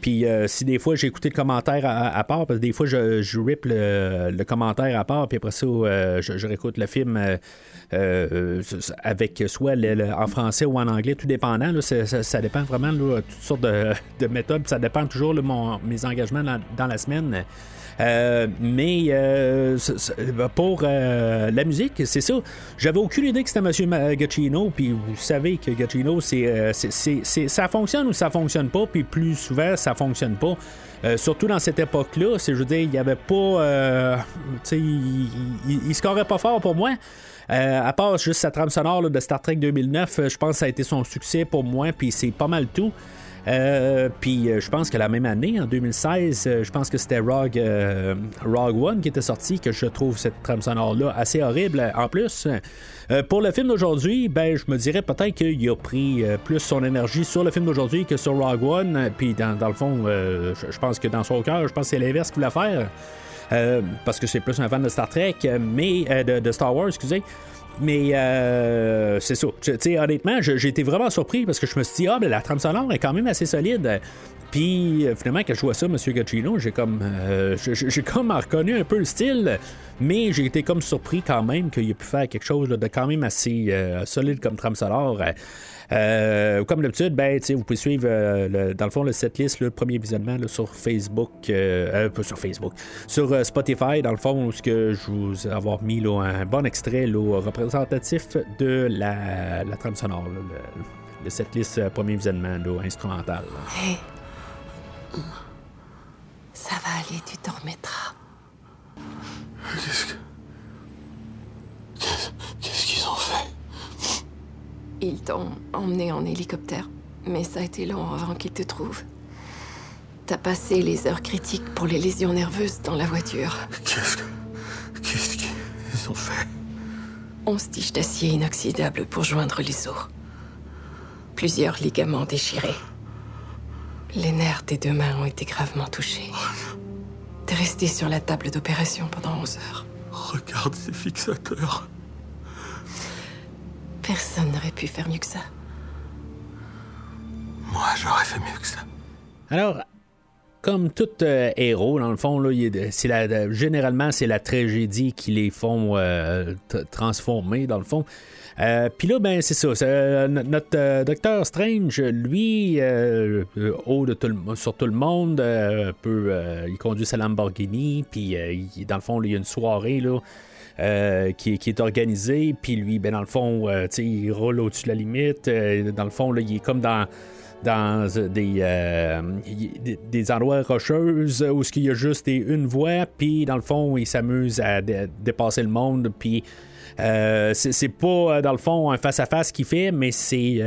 Puis si des fois j'ai écouté le commentaire à part, parce que des fois je rip le commentaire à part, puis après ça je réécoute le film avec soit en français ou en anglais, tout dépendant là, ça dépend vraiment là, toutes sortes de méthodes, ça dépend toujours de mes engagements dans la semaine. Mais pour la musique, c'est ça. J'avais aucune idée que c'était M. Giacchino, puis vous savez que Giacchino, ça fonctionne ou ça fonctionne pas, puis plus souvent, ça fonctionne pas. Surtout dans cette époque-là, je veux dire, il y avait pas... tu sais, il scorait pas fort pour moi. À part juste sa trame sonore là, de Star Trek 2009, je pense que ça a été son succès pour moi, puis c'est pas mal tout. Puis je pense que la même année, en 2016, je pense que c'était Rogue One qui était sorti, que je trouve cette trame sonore-là assez horrible en plus. Pour le film d'aujourd'hui, ben je me dirais peut-être qu'il a pris plus son énergie sur le film d'aujourd'hui que sur Rogue One. Puis dans le fond, je pense que dans son cœur, je pense que c'est l'inverse qu'il voulait faire. Parce que c'est plus un fan de Star Trek, mais de Star Wars, excusez. Mais c'est ça. Tu sais, honnêtement, j'ai été vraiment surpris parce que je me suis dit, ben, la trame sonore est quand même assez solide. Puis finalement, quand je vois ça, M. Giacchino, j'ai comme reconnu un peu le style, mais j'ai été comme surpris quand même qu'il ait pu faire quelque chose là, de quand même assez solide comme trame sonore. Comme d'habitude, ben, vous pouvez suivre dans le fond le setlist, le premier visionnement là, sur Facebook, pas sur Facebook, sur Spotify, dans le fond, où je vous avoir mis là, un bon extrait là, représentatif de la trame sonore, là, le setlist premier visionnement là, instrumental. Hey. Ça va aller, tu t'en remettras. Qu'est-ce qu'ils ont fait? Ils t'ont emmené en hélicoptère, mais ça a été long avant qu'ils te trouvent. T'as passé les heures critiques pour les lésions nerveuses dans la voiture. Qu'est-ce qu'ils ont fait? 11 tiges d'acier inoxydable pour joindre les os. Plusieurs ligaments déchirés. Les nerfs des 2 mains ont été gravement touchés. T'es resté sur la table d'opération pendant 11 heures. Regarde ces fixateurs. Personne n'aurait pu faire mieux que ça. Moi, j'aurais fait mieux que ça. Alors, comme tout héros, dans le fond, là, généralement, c'est la tragédie qui les font transformer, dans le fond. Puis là, ben, c'est ça. Notre Docteur Strange, lui, haut de sur tout le monde, il conduit sa Lamborghini, puis dans le fond, là, il y a une soirée, là. Qui est organisée, puis lui, ben, dans le fond, il roule au-dessus de la limite. Dans le fond, là, il est comme dans des endroits rocheuses où il y a juste une voie, puis dans le fond, il s'amuse à dépasser le monde, puis c'est pas, dans le fond, un face-à-face qu'il fait, mais c'est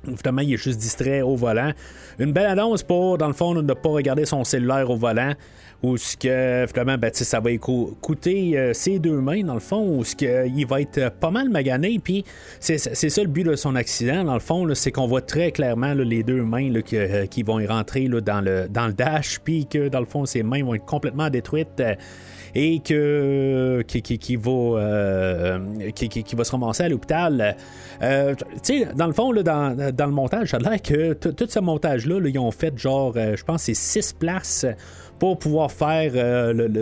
évidemment, il est juste distrait au volant. Une belle annonce pour, dans le fond, ne pas regarder son cellulaire au volant, où ce que, finalement, ben, ça va coûter ses 2 mains, dans le fond, où ce que, il va être pas mal magané, puis c'est ça le but de son accident, dans le fond, là, c'est qu'on voit très clairement là, les 2 mains là, qui vont y rentrer là, dans le dash, puis que, dans le fond, ses mains vont être complètement détruites. Et qui va se ramasser à l'hôpital. Tu sais, dans le fond, là, dans le montage, ça a l'air que tout ce montage-là, là, ils ont fait genre, je pense, c'est 6 places pour pouvoir faire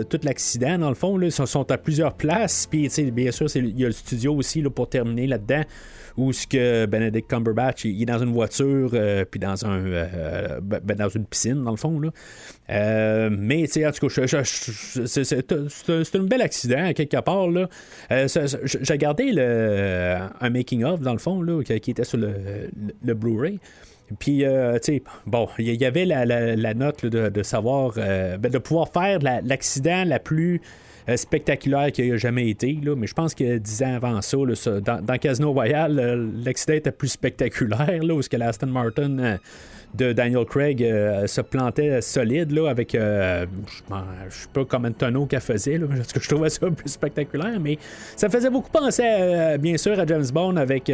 tout l'accident. Dans le fond, là, ils sont à plusieurs places. Puis, bien sûr, il y a le studio aussi là, pour terminer là-dedans. Où ce que Benedict Cumberbatch il est dans une voiture puis dans dans une piscine dans le fond là. Mais tu sais en tout cas c'est un bel accident quelque part là. J'ai regardé un making of dans le fond là qui était sur le Blu-ray. Puis, tu sais, bon, il y avait la note là, de savoir, de pouvoir faire l'accident la plus spectaculaire qu'il a jamais été, là, mais je pense que 10 ans avant ça, là, dans Casino Royale, l'accident était plus spectaculaire, là, où ce que l'Aston Martin de Daniel Craig se plantait solide, là, avec, je sais pas combien de tonneaux qu'elle faisait, là, parce que je trouvais ça plus spectaculaire, mais ça faisait beaucoup penser, bien sûr, à James Bond avec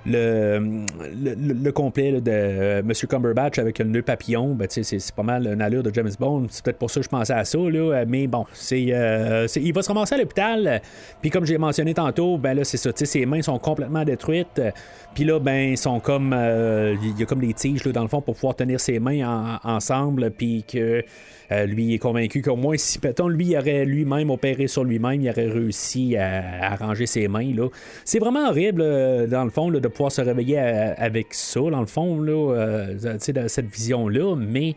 le complet là, de M. Cumberbatch avec le nœud papillon, ben, c'est pas mal une allure de James Bond. C'est peut-être pour ça que je pensais à ça, là, mais bon, il va se ramasser à l'hôpital. Puis comme j'ai mentionné tantôt, ben là, c'est ça, ses mains sont complètement détruites. Puis là, ben, ils sont comme il y a comme des tiges là, dans le fond pour pouvoir tenir ses mains ensemble. Puis que lui est convaincu qu'au moins si peut-on lui aurait lui-même opéré sur lui-même, il aurait réussi à arranger ses mains là. C'est vraiment horrible dans le fond là, de pouvoir se réveiller avec ça dans le fond là, cette vision là, mais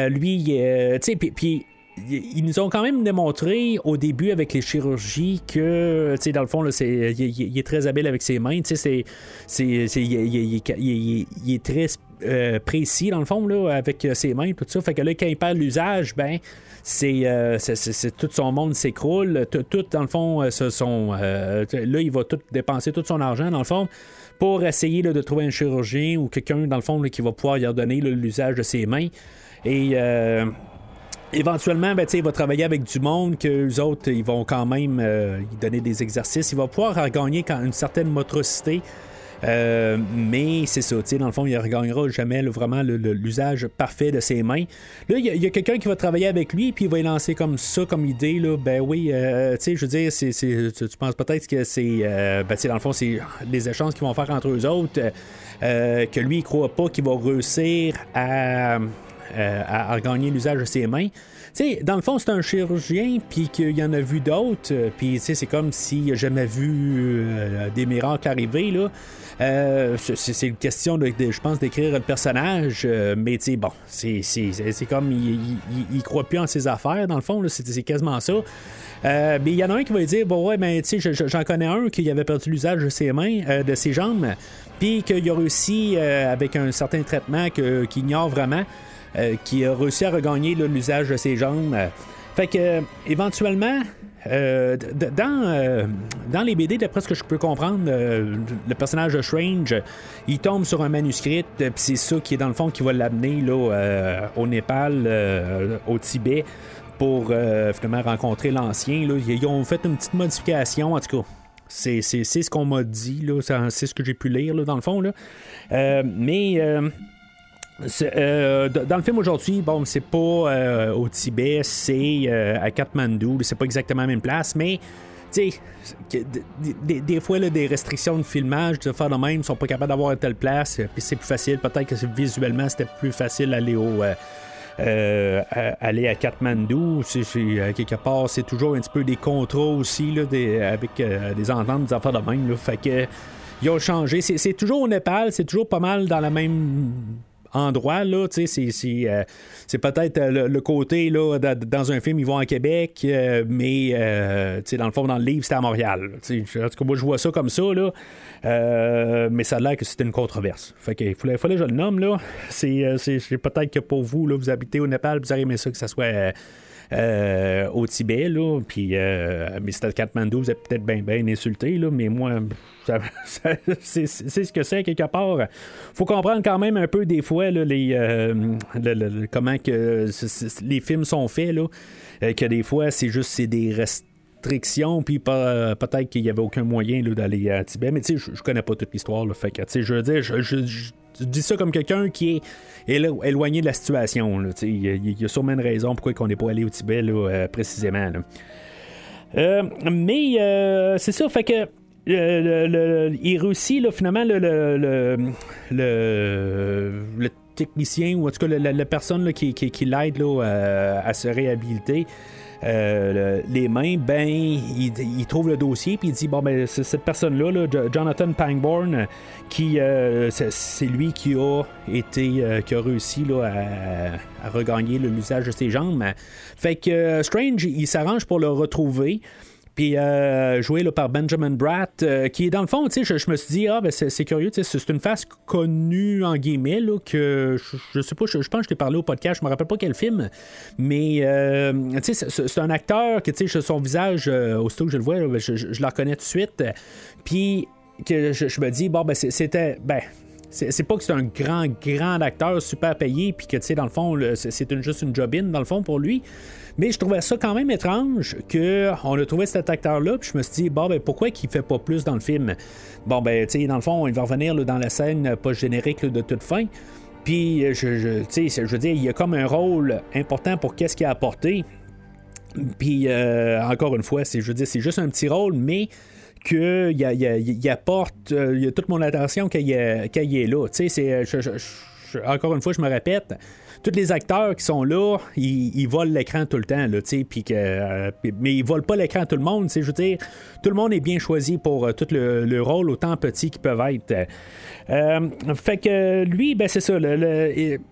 lui tu sais puis ils nous ont quand même démontré au début avec les chirurgies que, tu sais, dans le fond, là, il est très habile avec ses mains. Tu sais, il est très précis, dans le fond, là, avec ses mains, tout ça. Fait que là, quand il perd l'usage, ben, c'est tout son monde s'écroule. Tout, dans le fond, là, il va tout dépenser tout son argent, dans le fond, pour essayer là, de trouver un chirurgien ou quelqu'un, dans le fond, là, qui va pouvoir lui redonner là, l'usage de ses mains. Et éventuellement, ben, il va travailler avec du monde que les autres, ils vont quand même lui donner des exercices. Il va pouvoir regagner une certaine motricité. Mais c'est ça, dans le fond, il ne regagnera jamais là, vraiment l'usage parfait de ses mains. Là, il y a quelqu'un qui va travailler avec lui, puis il va y lancer comme ça, comme idée. Là, ben oui, je veux dire, tu penses peut-être que c'est. Dans le fond, c'est les échanges qu'ils vont faire entre eux autres, que lui, il ne croit pas qu'il va réussir à regagner l'usage de ses mains. T'sais, dans le fond, c'est un chirurgien, puis qu'il y en a vu d'autres, puis c'est comme s'il n'a jamais vu des miracles arriver, là. C'est une question, je pense, d'écrire le personnage, mais bon, c'est comme, il croit plus en ses affaires, dans le fond, là, c'est quasiment ça. Mais il y en a un qui va dire, bon, ouais, mais tu sais, j'en connais un qui avait perdu l'usage de ses mains, de ses jambes, puis qu'il a réussi, avec un certain traitement qu'il ignore vraiment, qui a réussi à regagner là, l'usage de ses jambes. Fait que, éventuellement, dans les BD, d'après ce que je peux comprendre, le personnage de Strange, il tombe sur un manuscrit, puis c'est ça qui est dans le fond qui va l'amener là, au Népal, au Tibet, pour finalement rencontrer l'ancien. Là. Ils ont fait une petite modification, en tout cas. C'est ce qu'on m'a dit, là, c'est ce que j'ai pu lire, là, dans le fond. Là. Dans le film aujourd'hui, bon, c'est pas au Tibet, c'est à Katmandou, c'est pas exactement la même place, mais tu sais, des fois, là, des restrictions de filmage, de faire de même, ils sont pas capables d'avoir une telle place, puis c'est plus facile. Peut-être que visuellement, c'était plus facile d'aller aller à Katmandou. Quelque part, c'est toujours un petit peu des contrats aussi, là, avec des ententes, des affaires de même. Là, fait que ils ont changé. C'est toujours au Népal, c'est toujours pas mal dans la même endroit, là, tu sais, c'est peut-être le côté, là, dans un film, ils vont à Québec, mais, tu sais, dans le fond, dans le livre, c'était à Montréal, tu sais, en tout cas, moi, je vois ça comme ça, là, mais ça a l'air que c'était une controverse, fait qu'il fallait que je le nomme, là, c'est peut-être que pour vous, là, vous habitez au Népal, vous auriez aimé ça que ça soit au Tibet, là, puis mais c'était à Katmandou, vous êtes peut-être bien insulté, là, mais moi, c'est ce que c'est quelque part. Faut comprendre quand même un peu des fois là, comment que les films sont faits, là, que des fois c'est des restrictions, puis peut-être qu'il n'y avait aucun moyen là, d'aller à Tibet, mais tu sais, je connais pas toute l'histoire, là, fait que tu sais, je veux dire, je dis ça comme quelqu'un qui est éloigné de la situation. Il y a sûrement une raison pourquoi on n'est pas allé au Tibet là, précisément. Là. Mais c'est ça, fait que il réussit là, finalement le technicien, ou en tout cas la personne là, qui l'aide là, à se réhabiliter. Les mains, ben, il trouve le dossier puis il dit bon ben c'est cette personne-là, là, Jonathan Pangborn, qui c'est lui qui a réussi là, à regagner l'usage de ses jambes. Fait que Strange, il s'arrange pour le retrouver. Puis joué là, par Benjamin Bratt, qui est dans le fond, tu sais, je me suis dit, ben c'est curieux, tu sais, c'est une face connue, en guillemets, là, que je sais pas, je pense que je t'ai parlé au podcast, je me rappelle pas quel film, mais tu sais, c'est un acteur que, tu sais, son visage, aussitôt que je le vois, là, je le reconnais tout de suite, puis que je me dis, bon, ben c'était, ben... C'est pas que c'est un grand acteur super payé, puis que, tu sais, dans le fond, c'est juste une job-in, dans le fond, pour lui. Mais je trouvais ça quand même étrange qu'on a trouvé cet acteur-là, puis je me suis dit, bon, ben, pourquoi qu'il fait pas plus dans le film? Bon, ben, tu sais, dans le fond, il va revenir là, dans la scène post-générique là, de toute fin. Puis, tu sais, je veux dire, il y a comme un rôle important pour qu'est-ce qu'il a apporté. Puis, encore une fois, je veux dire, c'est juste un petit rôle, mais qu'il apporte il y a toute mon attention qu'il est là. Tu sais, encore une fois, je me répète, tous les acteurs qui sont là, ils volent l'écran tout le temps, là, tu sais, mais ils volent pas l'écran à tout le monde, tu sais, je veux dire, tout le monde est bien choisi pour tout le rôle, autant petit qu'ils peuvent être. Fait que lui, ben c'est ça,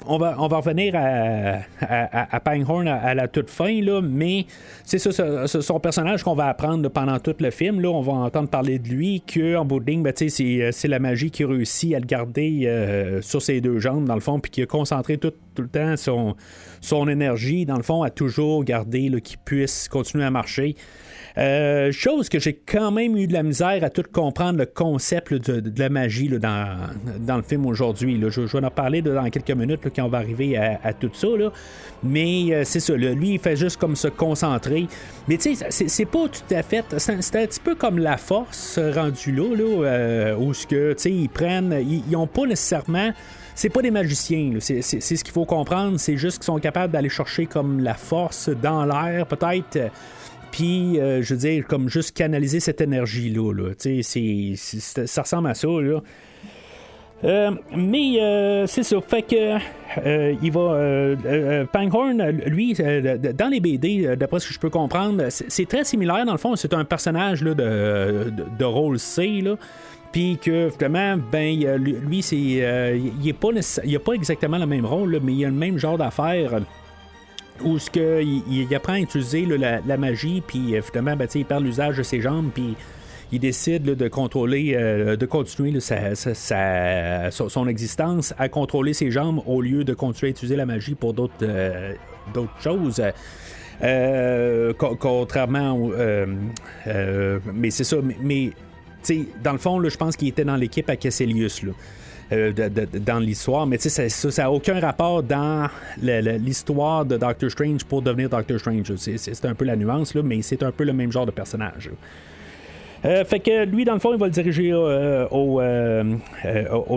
on va revenir à Panghorn à la toute fin, là, mais c'est ça, son personnage qu'on va apprendre là, pendant tout le film, là, on va entendre parler de lui, qu'en bout de ligne, ben, c'est la magie qui réussit à le garder sur ses deux jambes, dans le fond, puis qui a concentré tout le temps son énergie, dans le fond, à toujours garder là, qu'il puisse continuer à marcher. Chose que j'ai quand même eu de la misère à tout comprendre le concept là, de la magie là, dans le film aujourd'hui. Là. Je vais en parler dans quelques minutes là, quand on va arriver à tout ça. Là. Mais c'est ça, là, lui il fait juste comme se concentrer. Mais tu sais, c'est pas tout à fait. C'est un petit peu comme la force rendue là où ce que tu sais, ils ont pas nécessairement. C'est pas des magiciens, là. C'est ce qu'il faut comprendre. C'est juste qu'ils sont capables d'aller chercher comme la force dans l'air, peut-être. Puis, je veux dire, comme juste canaliser cette énergie-là. Là. Tu sais, ça ressemble à ça, là. Mais c'est ça. Fait que il va. Panghorn, lui, dans les BD, d'après ce que je peux comprendre, c'est très similaire. Dans le fond, c'est un personnage là, de rôle C, là. Puis que, finalement, ben, lui, il n'a pas exactement le même rôle, là, mais il a le même genre d'affaires où ce que il apprend à utiliser là, la magie, puis finalement, ben, il perd l'usage de ses jambes, puis il décide là, de contrôler, de continuer là, son existence à contrôler ses jambes au lieu de continuer à utiliser la magie pour d'autres choses. Contrairement mais c'est ça, mais dans le fond, là, je pense qu'il était dans l'équipe à Casselius, là. Dans l'histoire, mais ça n'a aucun rapport dans l'histoire de Doctor Strange pour devenir Doctor Strange. C'est un peu la nuance, là, mais c'est un peu le même genre de personnage. Fait que lui, dans le fond, il va le diriger au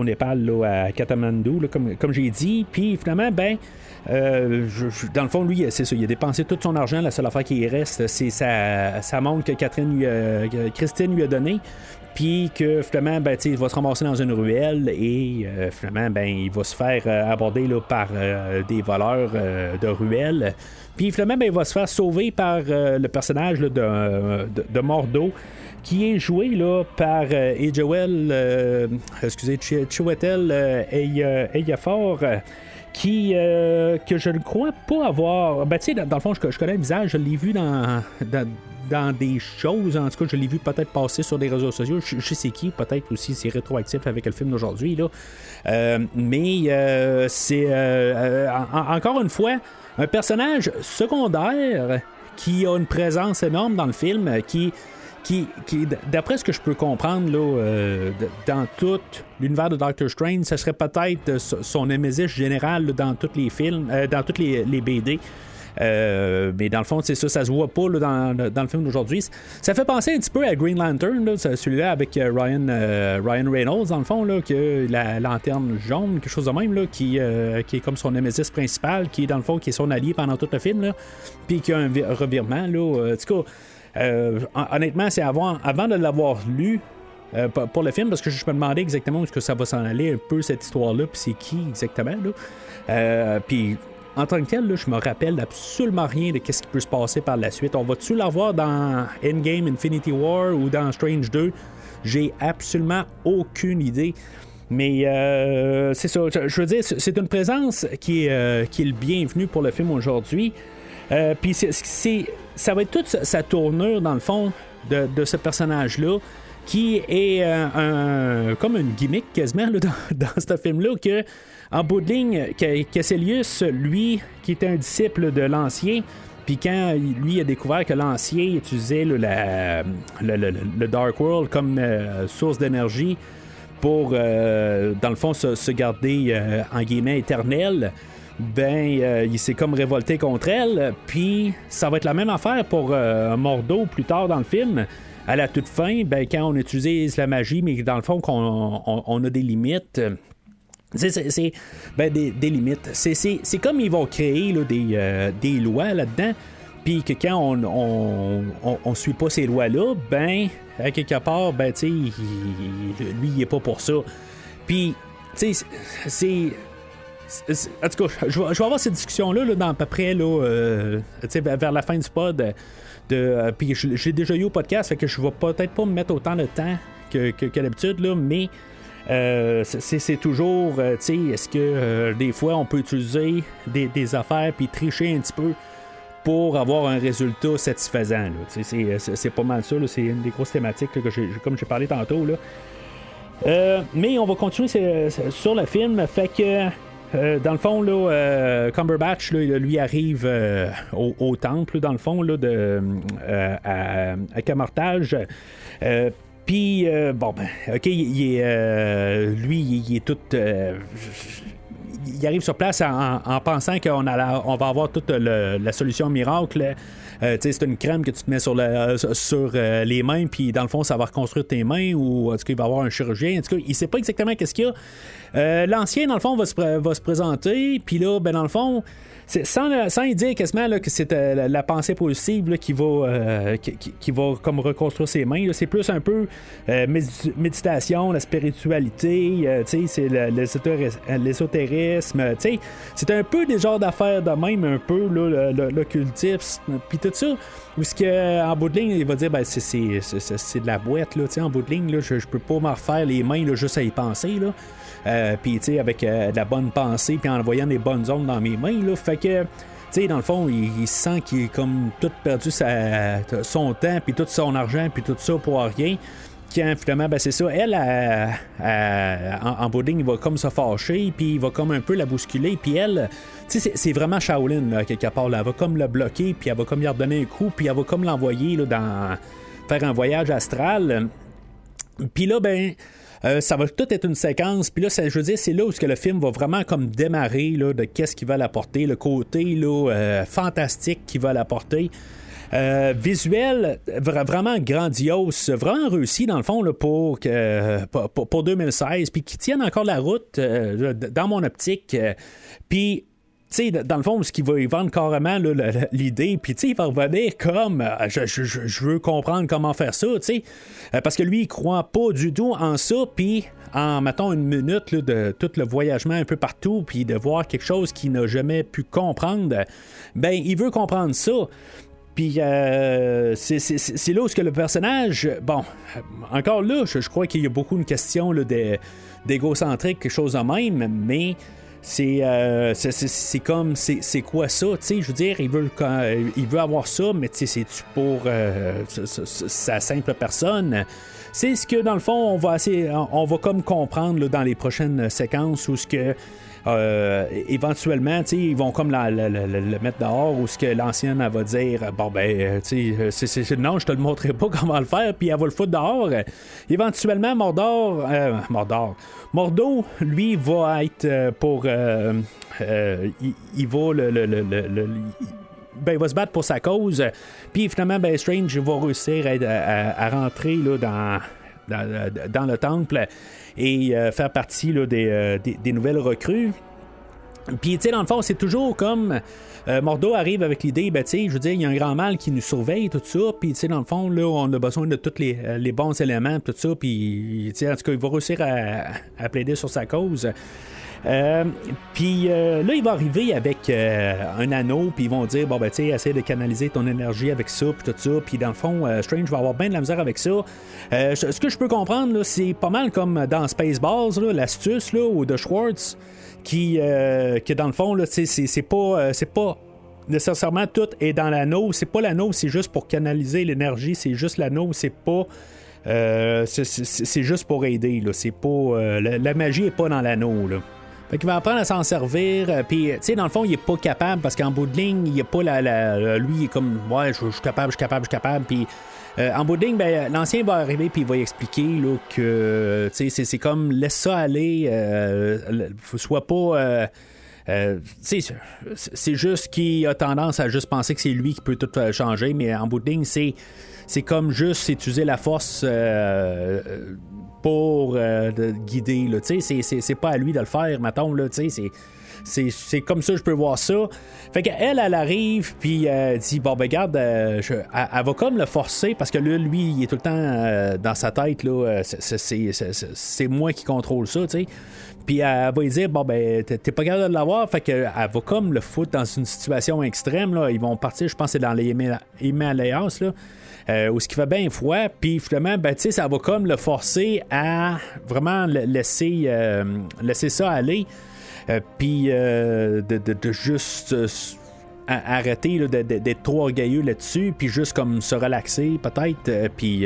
Népal, là, à Kathmandu, là, comme j'ai dit. Puis finalement, dans le fond, lui, c'est ça, il a dépensé tout son argent. La seule affaire qui reste, c'est sa montre que Christine lui a donnée. Puis que finalement, il va se ramasser dans une ruelle et finalement, il va se faire aborder là, par des voleurs de ruelle. Puis finalement, il va se faire sauver par le personnage là, de Mordo, qui est joué là, par Chiwetel Ejiofor, que je ne crois pas avoir. Dans le fond, je connais le visage, je l'ai vu dans des choses, en tout cas, je l'ai vu peut-être passer sur des réseaux sociaux. Je sais qui, peut-être aussi c'est rétroactif avec le film d'aujourd'hui, là. Mais c'est encore une fois un personnage secondaire qui a une présence énorme dans le film, qui d'après ce que je peux comprendre là, dans tout l'univers de Doctor Strange, ça serait peut-être son némésis général là, dans tous les films, dans toutes les BD. Mais dans le fond, c'est ça se voit pas là, dans le film d'aujourd'hui. Ça fait penser un petit peu à Green Lantern, là, celui-là avec Ryan Reynolds, dans le fond, là, que la lanterne jaune, quelque chose de même, là, qui est comme son némésis principal, qui est dans le fond, qui est son allié pendant tout le film, là, puis qui a un revirement. Là, en tout cas, honnêtement, c'est avant de l'avoir lu pour le film, parce que je me demandais exactement où est-ce que ça va s'en aller, un peu cette histoire-là, puis c'est qui exactement. Puis en tant que tel, là, je me rappelle absolument rien de ce qui peut se passer par la suite. On va-tu l'avoir dans Endgame, Infinity War ou dans Strange 2? J'ai absolument aucune idée. Mais c'est ça. Je veux dire, c'est une présence qui est le bienvenu pour le film aujourd'hui. Puis ça va être toute sa tournure, dans le fond, de ce personnage-là, qui est comme une gimmick quasiment là, dans ce film-là, que en bout de ligne, Caecilius, lui, qui était un disciple de l'Ancien, puis quand lui a découvert que l'Ancien utilisait là, le Dark World comme source d'énergie pour, dans le fond, se garder, en guillemets, éternel, il s'est comme révolté contre elle. Puis ça va être la même affaire pour Mordo plus tard dans le film. À la toute fin, quand on utilise la magie, mais dans le fond, on a des limites. C'est des limites. C'est comme ils vont créer là, des lois là-dedans, puis que quand on suit pas ces lois-là, à quelque part, lui, il est pas pour ça. Puis, tu sais, en tout cas, je vais avoir cette discussion-là là, dans à peu près là, vers la fin du pod. Puis j'ai déjà eu au podcast, fait que je vais peut-être pas me mettre autant de temps que d'habitude, là, mais c'est toujours, tu sais, est-ce que des fois on peut utiliser des affaires puis tricher un petit peu pour avoir un résultat satisfaisant, là. C'est pas mal ça, là, c'est une des grosses thématiques là, comme j'ai parlé tantôt, là. Mais on va continuer sur le film, fait que dans le fond, là, Cumberbatch, là, lui arrive au temple, dans le fond, là, à Camartage. Puis, OK, lui, il est tout... il arrive sur place en pensant qu'on va avoir toute la solution miracle. C'est une crème que tu te mets sur les mains, puis dans le fond, ça va reconstruire tes mains, ou en tout cas, il va y avoir un chirurgien. En tout cas, il sait pas exactement qu'est-ce qu'il y a. L'ancien, dans le fond, va se présenter, puis là, dans le fond, sans y dire quasiment là, que c'est la pensée positive là, qui va comme reconstruire ses mains, là. C'est plus un peu méditation, la spiritualité, c'est l'ésotérisme, c'est un peu des genres d'affaires de même, un peu là, l'occultisme, puis tout ça, où ce que en bout de ligne il va dire c'est de la boîte là, en bout de ligne là, je peux pas m'en refaire les mains là, juste à y penser là. Puis tu sais, avec de la bonne pensée, puis en voyant les bonnes ondes dans mes mains là, fait que tu sais, dans le fond, il sent qu'il est comme tout perdu son temps, puis tout son argent, puis tout ça pour rien. Quand finalement, c'est ça, elle, en bout de ligne, il va comme se fâcher, puis il va comme un peu la bousculer, puis elle, tu sais, c'est vraiment Shaolin, là, quelque part, là. Elle va comme le bloquer, puis elle va comme lui redonner un coup, puis elle va comme l'envoyer, là, faire un voyage astral. Puis là, ça va tout être une séquence, puis là, je veux dire, c'est là où le film va vraiment comme démarrer là, de qu'est-ce qu'il va l'apporter, le côté là, fantastique qu'il va l'apporter. visuel vraiment grandiose, vraiment réussi dans le fond là, pour 2016, puis qui tiennent encore la route dans mon optique. Puis tu sais, dans le fond, ce qu'il va y vendre carrément là, l'idée, puis tu sais, il va revenir comme je veux comprendre comment faire ça, tu sais, parce que lui, il croit pas du tout en ça, puis en, mettons, une minute là, de tout le voyagement un peu partout, puis de voir quelque chose qu'il n'a jamais pu comprendre, ben, il veut comprendre ça. Puis c'est là où ce que le personnage, bon, encore là, je crois qu'il y a beaucoup une question là, d'égocentrique, quelque chose de même, mais c'est comme c'est quoi ça, tu sais, je veux dire, il veut avoir ça, mais tu sais, c'est-tu pour sa simple personne? C'est ce que dans le fond on va comme comprendre là, dans les prochaines séquences où ce que éventuellement, ils vont comme le mettre dehors où ce que l'ancienne elle va dire bon ben non, je te le montrerai pas comment le faire, puis elle va le foutre dehors. Éventuellement Mordo lui va être pour il va se battre pour sa cause, puis finalement ben, Strange va réussir à rentrer là, dans le temple et faire partie là, des nouvelles recrues. Puis, tu sais, dans le fond, c'est toujours comme Mordo arrive avec l'idée, ben, tu sais, je veux dire, il y a un grand mal qui nous surveille, tout ça. Puis, tu sais, dans le fond, là, on a besoin de tous les bons éléments, tout ça. Puis, tu sais, en tout cas, il va réussir à plaider sur sa cause. Puis là, il va arriver avec un anneau, puis ils vont dire bon, ben, tu sais, essaie de canaliser ton énergie avec ça, puis tout ça. Puis dans le fond, Strange va avoir bien de la misère avec ça. Ce que je peux comprendre, là, c'est pas mal comme dans Spaceballs, là, l'astuce là, ou de Schwartz, qui dans le fond, là, c'est pas nécessairement tout est dans l'anneau. C'est pas l'anneau, c'est juste pour canaliser l'énergie. C'est juste l'anneau, c'est pas. C'est juste pour aider. Là. C'est pas, la magie est pas dans l'anneau. Là. Fait qu'il va apprendre à s'en servir. Puis, tu sais, dans le fond, il est pas capable parce qu'en bout de ligne, il est pas lui, il est comme, ouais, je suis capable. Puis, en bout de ligne, ben, l'ancien va arriver puis il va expliquer là, que, tu sais, c'est comme, laisse ça aller, soit pas. C'est juste qu'il a tendance à juste penser que c'est lui qui peut tout changer, mais en bout de ligne, c'est comme juste utiliser la force pour guider. Là, c'est pas à lui de le faire, mettons. Là, c'est comme ça je peux voir ça. Fait qu'elle arrive puis dit bon ben regarde, elle va comme le forcer parce que là, lui il est tout le temps dans sa tête là, c'est moi qui contrôle ça, tu sais. Puis elle va lui dire bon ben t'es pas capable de l'avoir, fait qu'elle va comme le foutre dans une situation extrême là. Ils vont partir, je pense que c'est dans les Himalayas là. Où ce qui fait bien froid, puis finalement, ben, tu sais, ça va comme le forcer à vraiment laisser ça aller, puis de juste arrêter là, d'être trop orgueilleux là-dessus, puis juste comme se relaxer peut-être, puis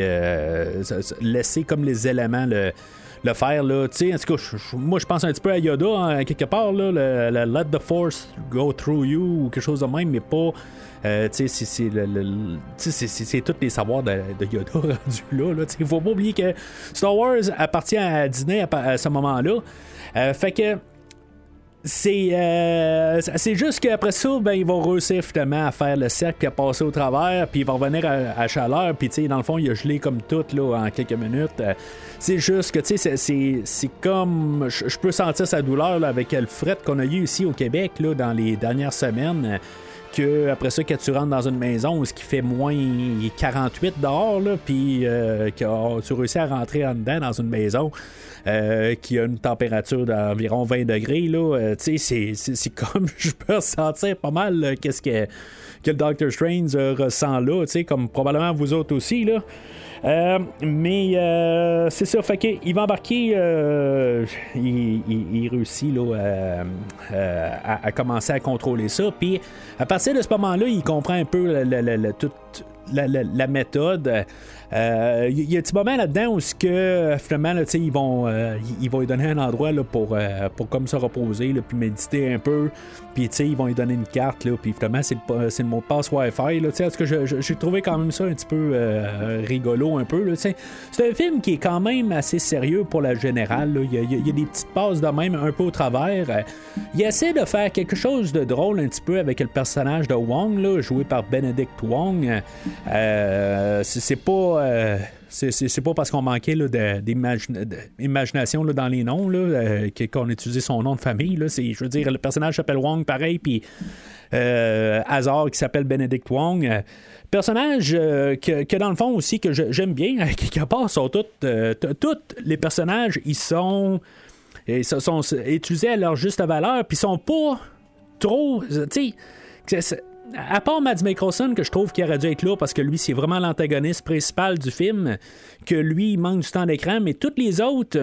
laisser comme les éléments le faire, là, tu sais, en tout cas, moi je pense un petit peu à Yoda, hein, quelque part, là, le Let the Force go through you, ou quelque chose de même, mais pas, tu sais, c'est tous les savoirs de Yoda rendus là, tu sais, faut pas oublier que Star Wars appartient à Disney à ce moment-là, fait que c'est juste qu'après ça, ben, ils vont réussir finalement à faire le cercle et à passer au travers, puis ils vont revenir à chaleur, puis tu sais, dans le fond, il a gelé comme tout là, en quelques minutes. C'est juste que tu sais, c'est comme. Je peux sentir sa douleur là, avec le fret qu'on a eu ici au Québec là, dans les dernières semaines. Que après ça, quand tu rentres dans une maison où ce qui fait moins 48 dehors, puis que tu réussis à rentrer en dedans dans une maison qui a une température d'environ 20 degrés, là, c'est comme je peux ressentir pas mal là, qu'est-ce que le Doctor Strange ressent là, comme probablement vous autres aussi, là. Mais c'est ça, fait qu'il va embarquer, il réussit là, à commencer à contrôler ça, puis à partir de ce moment-là, il comprend un peu la méthode. Il y a un petit moment là-dedans où finalement là, ils vont lui donner un endroit là, pour comme se reposer là, puis méditer un peu, puis ils vont lui donner une carte là, puis finalement c'est le mot de passe Wi-Fi là, en tout cas j'ai trouvé quand même ça un petit peu rigolo un peu là, c'est un film qui est quand même assez sérieux pour la générale là. Il y a des petites passes de même un peu au travers. Il essaie de faire quelque chose de drôle un petit peu avec le personnage de Wong là, joué par Benedict Wong. C'est pas parce qu'on manquait là, d'imagination là, dans les noms là, qu'on a utilisé son nom de famille là. Je veux dire, le personnage s'appelle Wong pareil, puis hasard qui s'appelle Benedict Wong. Personnage que dans le fond aussi que j'aime bien, quelque part sont tous les personnages, ils sont utilisés à leur juste valeur, puis ils sont pas trop, tu sais, à part Mads Mikkelsen que je trouve qu'il aurait dû être là parce que lui c'est vraiment l'antagoniste principal du film, que lui il manque du temps d'écran, mais tous les autres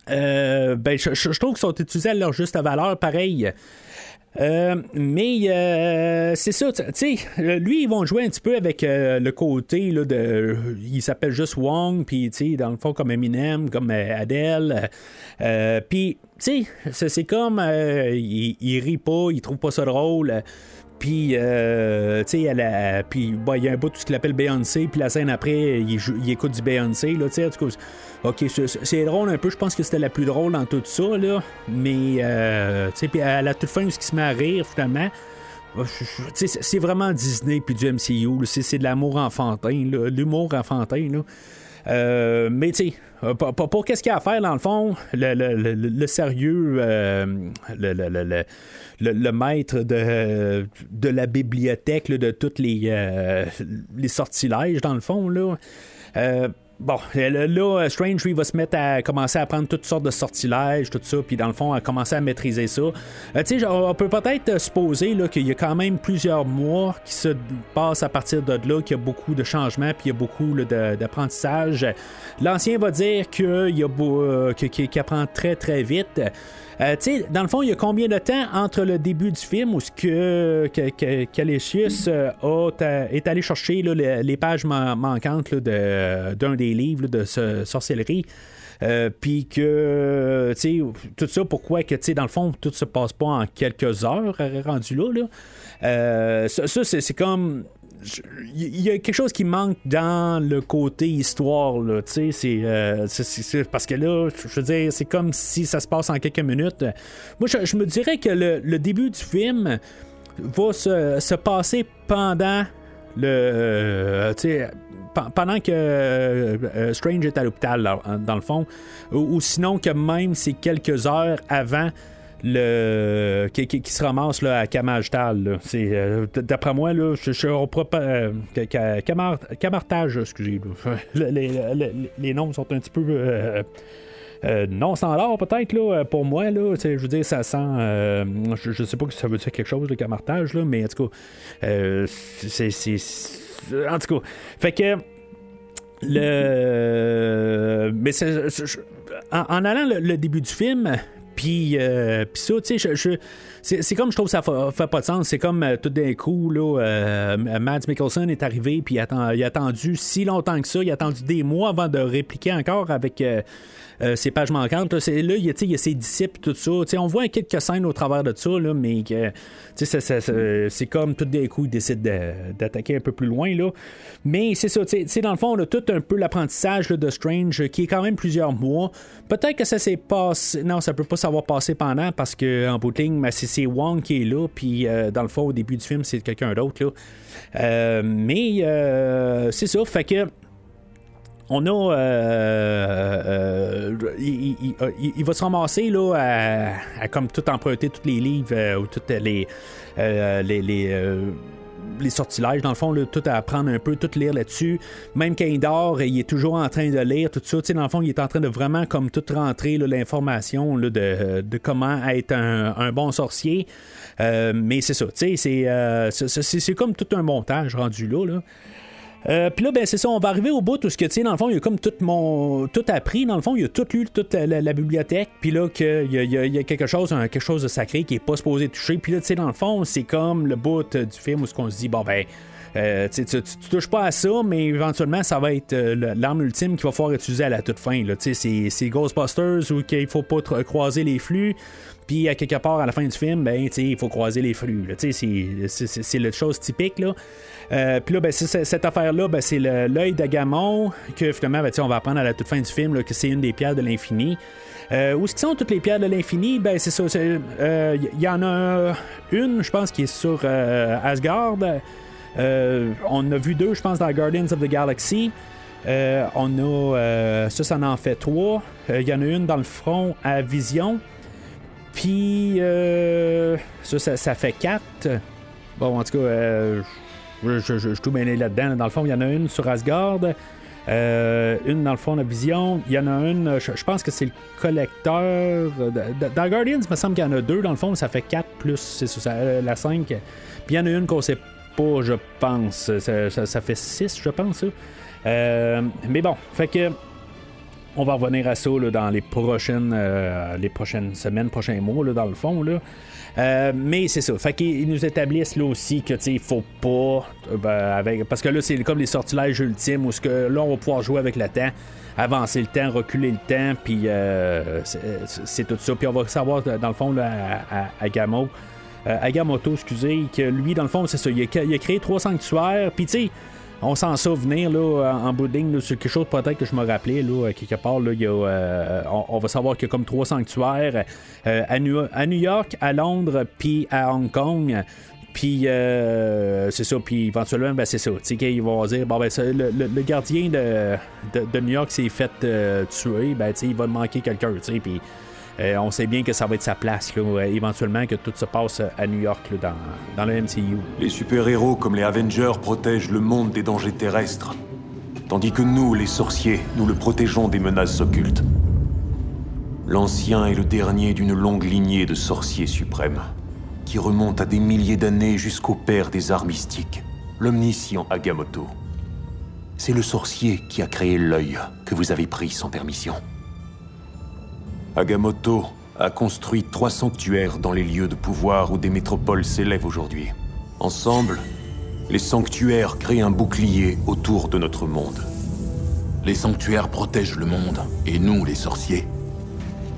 je trouve qu'ils sont utilisés à leur juste valeur pareil. Mais c'est ça, tu sais, lui ils vont jouer un petit peu avec le côté là, il s'appelle juste Wong, puis tu sais, dans le fond comme Eminem, comme Adele, puis tu sais, c'est comme il rit pas, il trouve pas ça drôle. Puis, tu sais, puis il y a un bout de tout ce qu'il appelle Beyoncé, puis la scène après, il écoute du Beyoncé, là, tu sais, en tout cas, ok, c'est drôle un peu, je pense que c'était la plus drôle dans tout ça, là, mais, tu sais, puis à la toute fin, où ce qui se met à rire, finalement, c'est vraiment Disney puis du MCU, là, c'est de l'amour enfantin, là, l'humour enfantin, là. Mais tu sais, pour qu'est-ce qu'il y a à faire dans le fond, le sérieux, le maître de la bibliothèque là, de toutes les sortilèges dans le fond là. Bon, là, Strange, lui, va se mettre à commencer à prendre toutes sortes de sortilèges, tout ça, puis dans le fond, à commencer à maîtriser ça. Tu sais, on peut peut-être supposer là, qu'il y a quand même plusieurs mois qui se passent à partir de là, qu'il y a beaucoup de changements, puis il y a beaucoup là, d'apprentissage. L'ancien va dire qu'il apprend très, très vite. Tu sais, dans le fond, il y a combien de temps entre le début du film où Calécius est allé chercher là, les pages manquantes là, d'un des livres là, de sorcellerie, puis que, tu sais, tout ça, pourquoi que, tu sais, dans le fond, tout se passe pas en quelques heures rendu là. Ça c'est comme... Il y a quelque chose qui manque dans le côté histoire là, tu sais, c'est parce que là, je veux dire, c'est comme si ça se passe en quelques minutes. Moi, je me dirais que le début du film va se passer pendant le, tu sais, pendant que Strange est à l'hôpital là, dans le fond, ou sinon que même c'est quelques heures avant qui se ramasse là, à Kamartaj là. C'est d'après moi là, Kamartaj, excusez, les noms sont un petit peu non standard peut-être là, pour moi là, je veux dire ça sent je sais pas que ça veut dire quelque chose le Kamartaj là, mais en tout cas c'est en tout cas fait que mais en allant le début du film. Puis ça, tu sais, c'est comme je trouve que ça fait pas de sens. C'est comme tout d'un coup, là, Mads Mikkelsen est arrivé, puis il a attendu si longtemps que ça. Il a attendu des mois avant de répliquer encore avec ses pages manquantes. Là, il y a ses disciples, tout ça. Tu sais, on voit quelques scènes au travers de ça, là, mais tu sais, c'est comme tout d'un coup, il décide d'attaquer un peu plus loin. Là. Mais c'est ça, tu sais, dans le fond, on a tout un peu l'apprentissage là, de Strange qui est quand même plusieurs mois. Peut-être que ça s'est passé. Non, ça peut pas s'avoir passé pendant parce qu'en bout de ligne, c'est Wong qui est là, puis dans le fond, au début du film, c'est quelqu'un d'autre. Là. Mais c'est ça, fait que. On a. Il va se ramasser là, à comme tout emprunter tous les livres ou toutes les sortilèges, dans le fond, là, tout à apprendre un peu, tout lire là-dessus. Même quand il dort, il est toujours en train de lire tout ça. Tu sais, dans le fond, il est en train de vraiment comme tout rentrer là, l'information là, de comment être un bon sorcier. Mais c'est ça, tu sais, c'est comme tout un montage rendu là. Puis là, ben c'est ça, on va arriver au bout où ce que tu sais, dans le fond, il y a comme tout appris, dans le fond, il a tout lu, toute la bibliothèque, puis là, qu'il y a quelque chose de sacré qui est pas supposé toucher, puis là, tu sais, dans le fond, c'est comme le bout du film où ce qu'on se dit, bon, ben, tu touches pas à ça, mais éventuellement, ça va être l'arme ultime qu'il va falloir utiliser à la toute fin. Là. C'est Ghostbusters où il faut pas croiser les flux. Puis à quelque part à la fin du film, ben il faut croiser les flux. Là, c'est la chose typique. Là. Puis là, ben, cette affaire-là, ben, c'est l'œil d'Agamon que finalement, ben, on va apprendre à la toute fin du film là, que c'est une des pierres de l'infini. Où est-ce qu'ils sont toutes les pierres de l'infini? Ben c'est ça. Il y en a une, je pense, qui est sur Asgard. On a vu 2, je pense, dans Guardians of the Galaxy. On a ça en fait 3. Il y en a une dans le front à Vision. Puis ça fait 4. Bon, en tout cas, je suis tout mêlé là-dedans. Dans le fond, il y en a une sur Asgard. Une dans le fond de Vision. Il y en a une, je pense que c'est le collecteur. Dans Guardians, il me semble qu'il y en a 2. Dans le fond, ça fait 4 plus c'est ça, la 5. Puis il y en a une qu'on sait pas, je pense. Ça fait 6, je pense. Mais bon, fait que on va revenir à ça là, dans les prochaines semaines, prochains mois, là, dans le fond. Là. Mais c'est ça. Fait qu'ils nous établissent là aussi que il faut pas. Parce que là, c'est comme les sortilèges ultimes où là, on va pouvoir jouer avec le temps, avancer le temps, reculer le temps, puis c'est tout ça. Puis on va savoir, dans le fond, là, Agamotto, excusez, que lui, dans le fond, c'est ça. Il a créé 3 sanctuaires, puis tu sais. On s'en souvenir là, en bout de ligne, c'est quelque chose peut-être que je me rappelais là, quelque part. Là, on va savoir qu'il y a comme 3 sanctuaires à New York, à Londres, puis à Hong Kong. Puis c'est ça, puis éventuellement, ben, c'est ça. Tu sais, qu'ils vont dire, bon, ben, le gardien de New York s'est fait tuer, ben, tu sais, il va manquer quelqu'un, tu sais, puis. On sait bien que ça va être sa place, là, éventuellement, que tout se passe à New York, là, dans le MCU. Les super-héros comme les Avengers protègent le monde des dangers terrestres, tandis que nous, les sorciers, nous le protégeons des menaces occultes. L'ancien est le dernier d'une longue lignée de sorciers suprêmes, qui remonte à des milliers d'années jusqu'au père des arts mystiques, l'omniscient Agamotto. C'est le sorcier qui a créé l'œil que vous avez pris sans permission. Agamotto a construit 3 sanctuaires dans les lieux de pouvoir où des métropoles s'élèvent aujourd'hui. Ensemble, les sanctuaires créent un bouclier autour de notre monde. Les sanctuaires protègent le monde, et nous, les sorciers,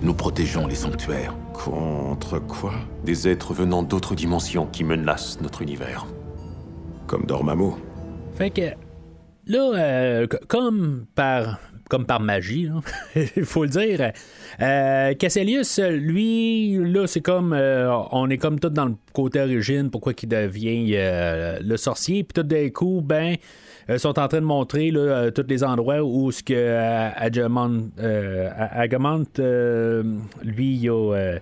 nous protégeons les sanctuaires. Contre quoi? Des êtres venant d'autres dimensions qui menacent notre univers. Comme Dormammu. Fait que, là, comme par magie, il faut le dire. Casselius, lui, là, c'est comme on est comme tout dans le côté origine, pourquoi il devient le sorcier, puis tout d'un coup, ben, sont en train de montrer là, tous les endroits où ce que Agamant, lui, il a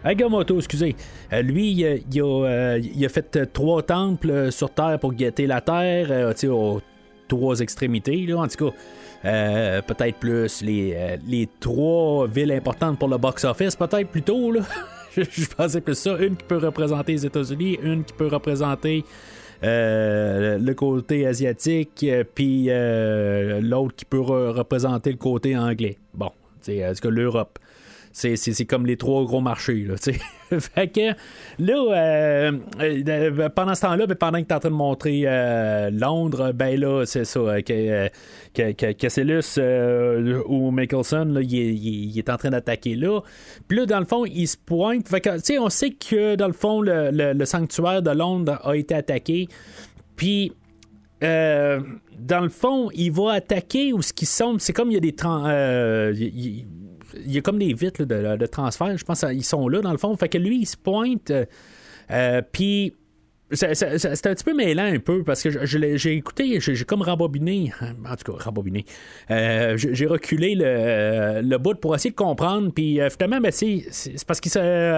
Agamotto, excusez. Lui, il a fait 3 temples sur Terre pour guetter la Terre, aux 3 extrémités, là, en tout cas. Peut-être plus les 3 villes importantes pour le box-office, peut-être plutôt, là. Je pensais plus ça. Une qui peut représenter les États-Unis, une qui peut représenter le côté asiatique, puis l'autre qui peut représenter le côté anglais. Bon, en tout cas, l'Europe. C'est comme les 3 gros marchés, là, tu sais. Fait que, là, pendant ce temps-là, ben, pendant que t'es en train de montrer Londres, ben là, c'est ça, Cassellus ou Mickelson, là, il est en train d'attaquer là. Puis là, dans le fond, il se pointe. Fait que, tu sais, on sait que, dans le fond, le sanctuaire de Londres a été attaqué. Puis... dans le fond, il va attaquer où ce qui semble, c'est comme il y a des il y a comme des vitres là, de transfert, je pense qu'ils sont là dans le fond, fait que lui il se pointe puis c'est un petit peu mêlant un peu parce que j'ai écouté, j'ai comme rembobiné, en tout cas rembobiné, j'ai reculé le bout pour essayer de comprendre, puis finalement ben, c'est parce que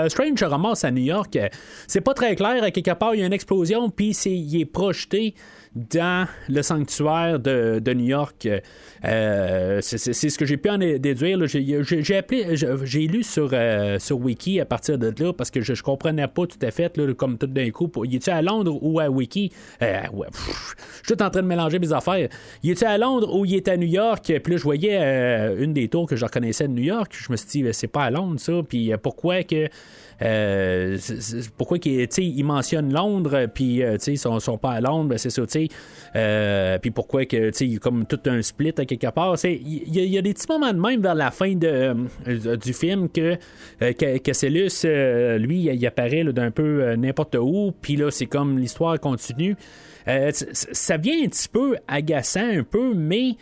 Strange se ramasse à New York, c'est pas très clair, à quelque part il y a une explosion puis il est projeté dans le sanctuaire de New York. C'est ce que j'ai pu en déduire. Là. J'ai lu sur Wiki à partir de là parce que je comprenais pas tout à fait, là, comme tout d'un coup. Il est-tu à Londres ou à Wiki? Je suis tout en train de mélanger mes affaires. Il est-tu à Londres ou il est à New York? Puis là, je voyais une des tours que je reconnaissais de New York. Je me suis dit, c'est pas à Londres, ça. Puis pourquoi que pourquoi il mentionne Londres, puis ils sont pas à Londres, ben c'est ça, puis pourquoi que il y a comme tout un split à quelque part. Il y a des petits moments de même vers la fin du film que Caecilius, lui, il apparaît là, d'un peu n'importe où, puis là, c'est comme l'histoire continue. Ça vient un petit peu agaçant, un peu, mais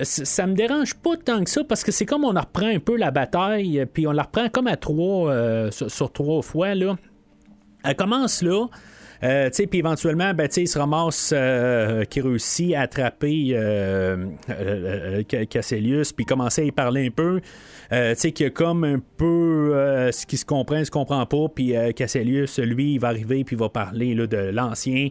ça me dérange pas tant que ça parce que c'est comme on reprend un peu la bataille, puis on la reprend comme à 3 sur 3 fois. Là. Elle commence là. Puis éventuellement, il se ramasse qui réussit à attraper Caecilius, puis commencer à y parler un peu. Qu'il y a comme un peu ce qui se comprend, se comprend pas, puis Caecilius, lui, il va arriver, puis il va parler là, de l'ancien,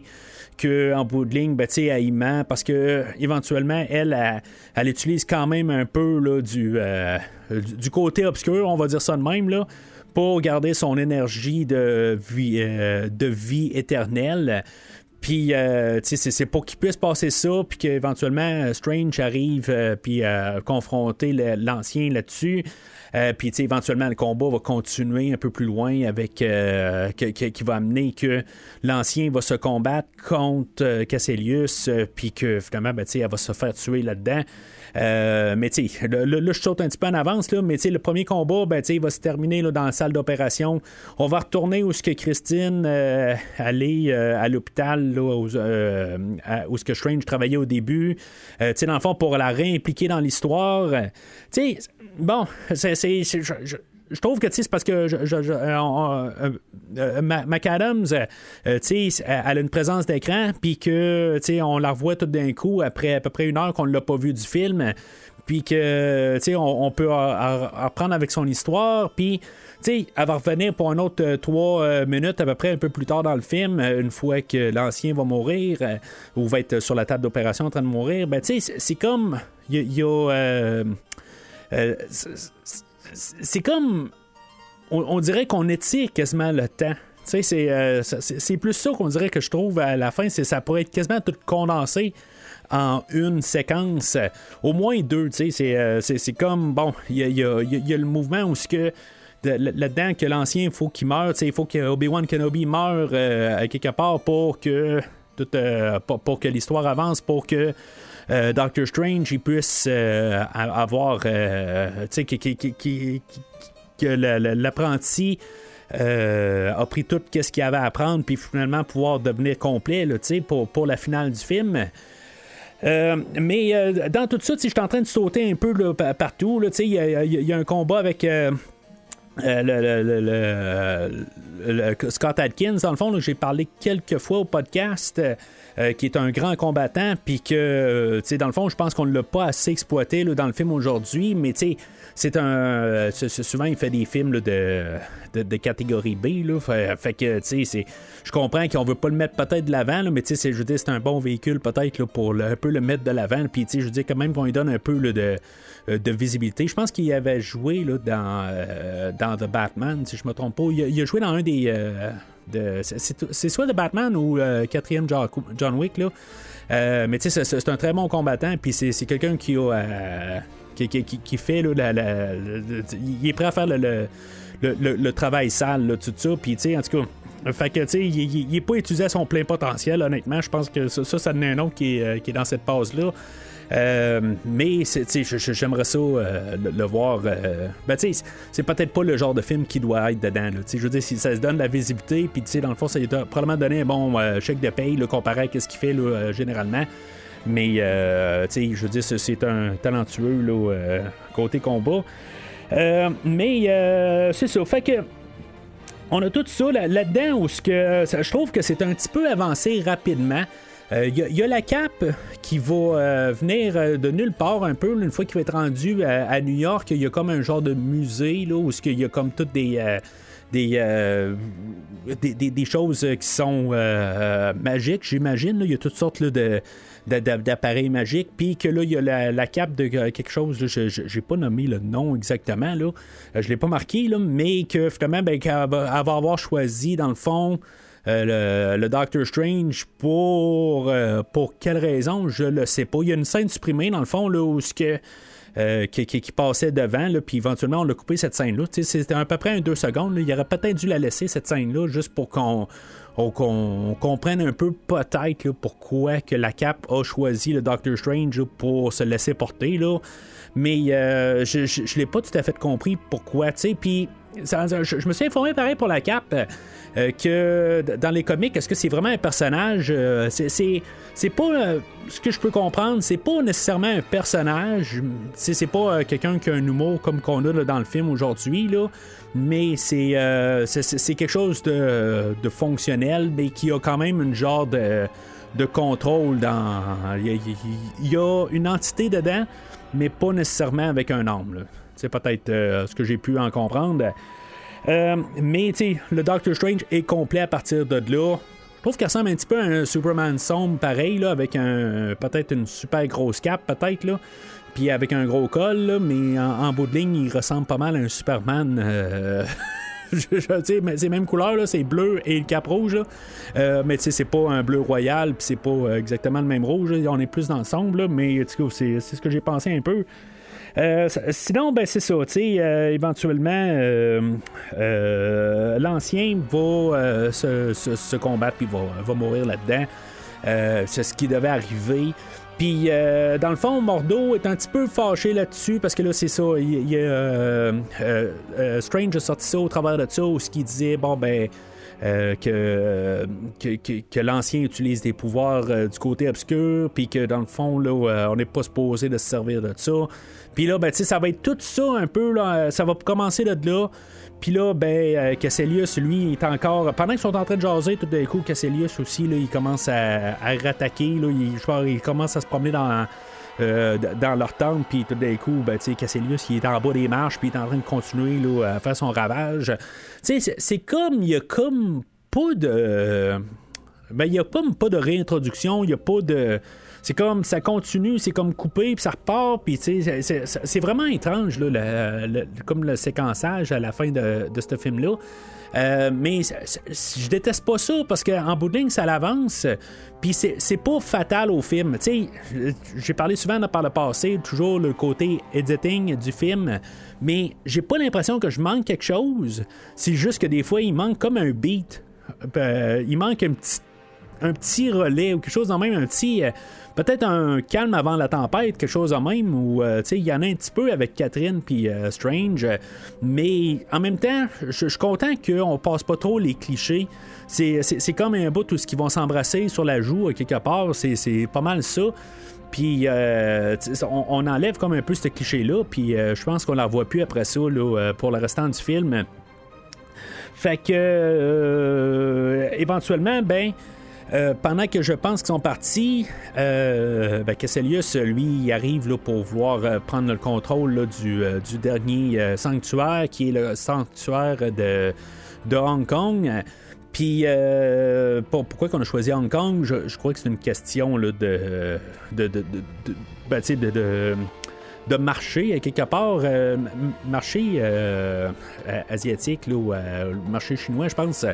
qu'en bout de ligne, elle y ment, parce que éventuellement, elle utilise quand même un peu là, du côté obscur, on va dire ça de même, là, pour garder son énergie de vie éternelle. Puis, c'est pour qu'il puisse passer ça, puis qu'éventuellement, Strange arrive, puis confronter l'ancien là-dessus. Puis, éventuellement, le combat va continuer un peu plus loin avec qui va amener que l'ancien va se combattre contre Caecilius, puis que finalement, elle va se faire tuer là-dedans. Mais tu sais, là, je saute un petit peu en avance, là, mais tu sais, le premier combat, il va se terminer là, dans la salle d'opération. On va retourner où ce que Christine allait à l'hôpital, là, où ce que Strange travaillait au début. Tu sais, dans le fond, pour la réimpliquer dans l'histoire. Tu sais, bon, je trouve que c'est parce que McAdams, elle a une présence d'écran, puis que on la revoit tout d'un coup après à peu près 1 heure qu'on ne l'a pas vu du film, puis que on peut reprendre avec son histoire, puis elle va revenir pour un autre 3 minutes à peu près un peu plus tard dans le film, une fois que l'ancien va mourir ou va être sur la table d'opération en train de mourir. C'est comme il y a c'est comme on dirait qu'on étire quasiment le temps. C'est plus ça qu'on dirait que je trouve à la fin. Ça pourrait être quasiment tout condensé en une séquence, au moins 2. C'est comme, bon, il y a le mouvement où ce que là-dedans que l'ancien, il faut qu'il meure. Il faut que Obi-Wan Kenobi meure quelque part pour que pour que l'histoire avance, pour que Doctor Strange il puisse avoir que l'apprenti a pris tout ce qu'il avait à apprendre, puis finalement pouvoir devenir complet là, pour la finale du film. Mais dans tout ça, je suis en train de sauter un peu là, partout. Il y a un combat avec Scott Adkins, dans le fond, là, j'ai parlé quelques fois au podcast, qui est un grand combattant, puis que, dans le fond, je pense qu'on ne l'a pas assez exploité là, dans le film aujourd'hui, mais c'est souvent, il fait des films là, de catégorie B, là, fait que, je comprends qu'on veut pas le mettre peut-être de l'avant, là, mais je veux dire, c'est un bon véhicule peut-être là, pour un peu le mettre de l'avant, puis je veux dire, quand même qu'on lui donne un peu là, de visibilité. Je pense qu'il avait joué là, dans The Batman, si je me trompe pas. Il a joué dans un des... c'est soit The Batman ou 4e John Wick, là. Mais c'est un très bon combattant, puis c'est quelqu'un qui a... qui fait là, il est prêt à faire le travail sale, là, tout ça, puis en tout cas, fait que il est pas utilisé à son plein potentiel, honnêtement. Je pense que ça donne un autre qui est dans cette phase-là. Mais j'aimerais ça le voir. C'est peut-être pas le genre de film qui doit être dedans. Je veux dire, si ça se donne de la visibilité, puis dans le fond, ça lui a probablement donné un bon chèque de paye là, comparé à ce qu'il fait là, généralement. Mais je veux dire, c'est un talentueux là, côté combat. Mais c'est ça. Fait que on a tout ça là-dedans où je trouve que c'est un petit peu avancé rapidement. Il y a la cape qui va venir de nulle part un peu, là, une fois qu'il va être rendu à New York. Il y a comme un genre de musée là, où il y a comme toutes des choses qui sont magiques, j'imagine. Là. Il y a toutes sortes là, d'appareils magiques, puis que là, il y a la cape de quelque chose, là, j'ai pas nommé le nom exactement, là. Je l'ai pas marqué, là, mais que finalement, qu'elle va avoir choisi, dans le fond, le Doctor Strange pour quelle raison, je le sais pas. Il y a une scène supprimée, dans le fond, là, où qui passait devant, là, puis éventuellement, on a coupé cette scène-là. C'était à peu près 2 secondes. Là. Il aurait peut-être dû la laisser, cette scène-là, juste pour qu'on comprenne un peu, peut-être, là, pourquoi que la Cap a choisi le Doctor Strange là, pour se laisser porter, là. Mais je l'ai pas tout à fait compris pourquoi, tu sais, puis je me suis informé pareil pour la Cap que dans les comics, est-ce que c'est vraiment un personnage? C'est pas ce que je peux comprendre, c'est pas nécessairement un personnage, c'est pas quelqu'un qui a un humour comme qu'on a là, dans le film aujourd'hui, là, mais c'est quelque chose de fonctionnel, mais qui a quand même une genre de contrôle dans. Il y a une entité dedans, mais pas nécessairement avec un âme, là. C'est peut-être ce que j'ai pu en comprendre. Mais, tu sais, le Doctor Strange est complet à partir de là. Je trouve qu'il ressemble un petit peu à un Superman sombre, pareil, là, avec peut-être une super grosse cape, peut-être, là. Puis avec un gros col, là, mais en bout de ligne, il ressemble pas mal à un Superman. C'est même couleur, là, c'est bleu et le cap rouge. Là. Mais tu sais, c'est pas un bleu royal, puis c'est pas exactement le même rouge. Là. On est plus dans le sombre, là, mais c'est ce que j'ai pensé un peu. Sinon, ben c'est ça, tu sais, éventuellement, l'ancien va se combattre puis va mourir là-dedans. C'est ce qui devait arriver. Puis, dans le fond, Mordo est un petit peu fâché là-dessus parce que là, c'est ça. Strange a sorti ça au travers de ça où ce qu'il disait, bon, ben. Que l'ancien utilise des pouvoirs du côté obscur, puis que dans le fond, là, on n'est pas supposé de se servir de ça. Puis là, ben, tu sais, ça va être tout ça un peu, là, ça va commencer de là. Puis là, ben, Casselius, lui, est encore. Pendant qu'ils sont en train de jaser, tout d'un coup, Casselius aussi, là, il commence à rattaquer. Là, il commence à se promener dans leur tente, puis tout d'un coup, ben, tu sais, Casselius, il est en bas des marches, puis il est en train de continuer là, à faire son ravage. Tu sais, c'est comme, il y a comme pas de. Ben, il y a comme pas de réintroduction, il y a pas de. C'est comme, ça continue, c'est comme coupé, puis ça repart, puis tu sais, c'est vraiment étrange, là, comme le séquençage à la fin de ce film-là. Mais je déteste pas ça parce qu'en bout de ligne, ça l'avance. Puis c'est pas fatal au film. Tu sais, j'ai parlé souvent par le passé, toujours le côté editing du film, mais j'ai pas l'impression que je manque quelque chose. C'est juste que des fois, il manque comme un beat. Il manque un petit relais ou quelque chose de même, un petit. Peut-être un calme avant la tempête, quelque chose de même, où il y en a un petit peu avec Catherine puis Strange, mais en même temps, je suis content qu'on passe pas trop les clichés. C'est comme un bout où ils vont s'embrasser sur la joue quelque part, c'est pas mal ça. Puis on enlève comme un peu ce cliché-là, puis je pense qu'on la revoit plus après ça là, pour le restant du film. Fait que éventuellement, ben. Pendant que je pense qu'ils sont partis, Casselius, lui, il arrive là, pour vouloir prendre le contrôle là, du dernier sanctuaire, qui est le sanctuaire de Hong Kong. Puis, pourquoi qu'on a choisi Hong Kong? Je crois que c'est une question là, de marché, quelque part, marché asiatique, là, ou marché chinois, je pense,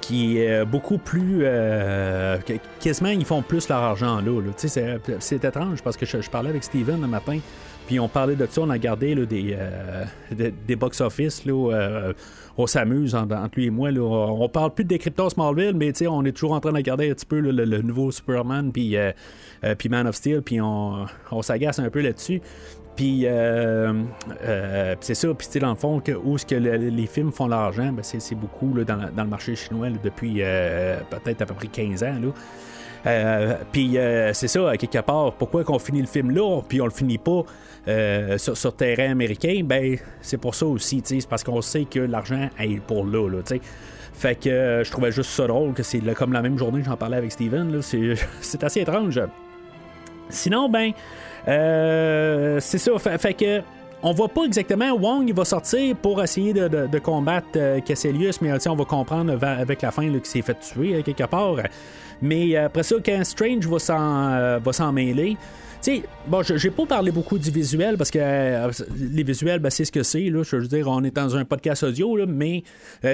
qui est beaucoup plus. Quasiment, ils font plus leur argent là. Tu sais, c'est étrange parce que je parlais avec Steven le matin, puis on parlait de ça, on a gardé là, des box-office, là, on s'amuse entre lui et moi. Là, on parle plus de Décryptons Smallville, mais on est toujours en train de regarder un petit peu là, le nouveau Superman, puis Man of Steel, puis on s'agace un peu là-dessus. Puis c'est ça, puis dans le fond, où est-ce que les films font l'argent, ben, c'est beaucoup là, dans le marché chinois là, depuis peut-être à peu près 15 ans. Puis c'est ça, à quelque part, pourquoi qu'on finit le film là, puis on le finit pas sur terrain américain, ben c'est pour ça aussi, c'est parce qu'on sait que l'argent est pour là, tu sais. Fait que je trouvais juste ça drôle que c'est là, comme la même journée que j'en parlais avec Steven, là, c'est assez étrange. Sinon, ben c'est ça, fait que on voit pas exactement Wong il va sortir pour essayer de combattre Casselius, mais on va comprendre avec la fin là, qu'il s'est fait tuer quelque part. Mais après ça, quand Strange va s'en mêler, sais, bon, j'ai pas parlé beaucoup du visuel parce que les visuels, ben, c'est ce que c'est. Là, je veux dire, on est dans un podcast audio, là, mais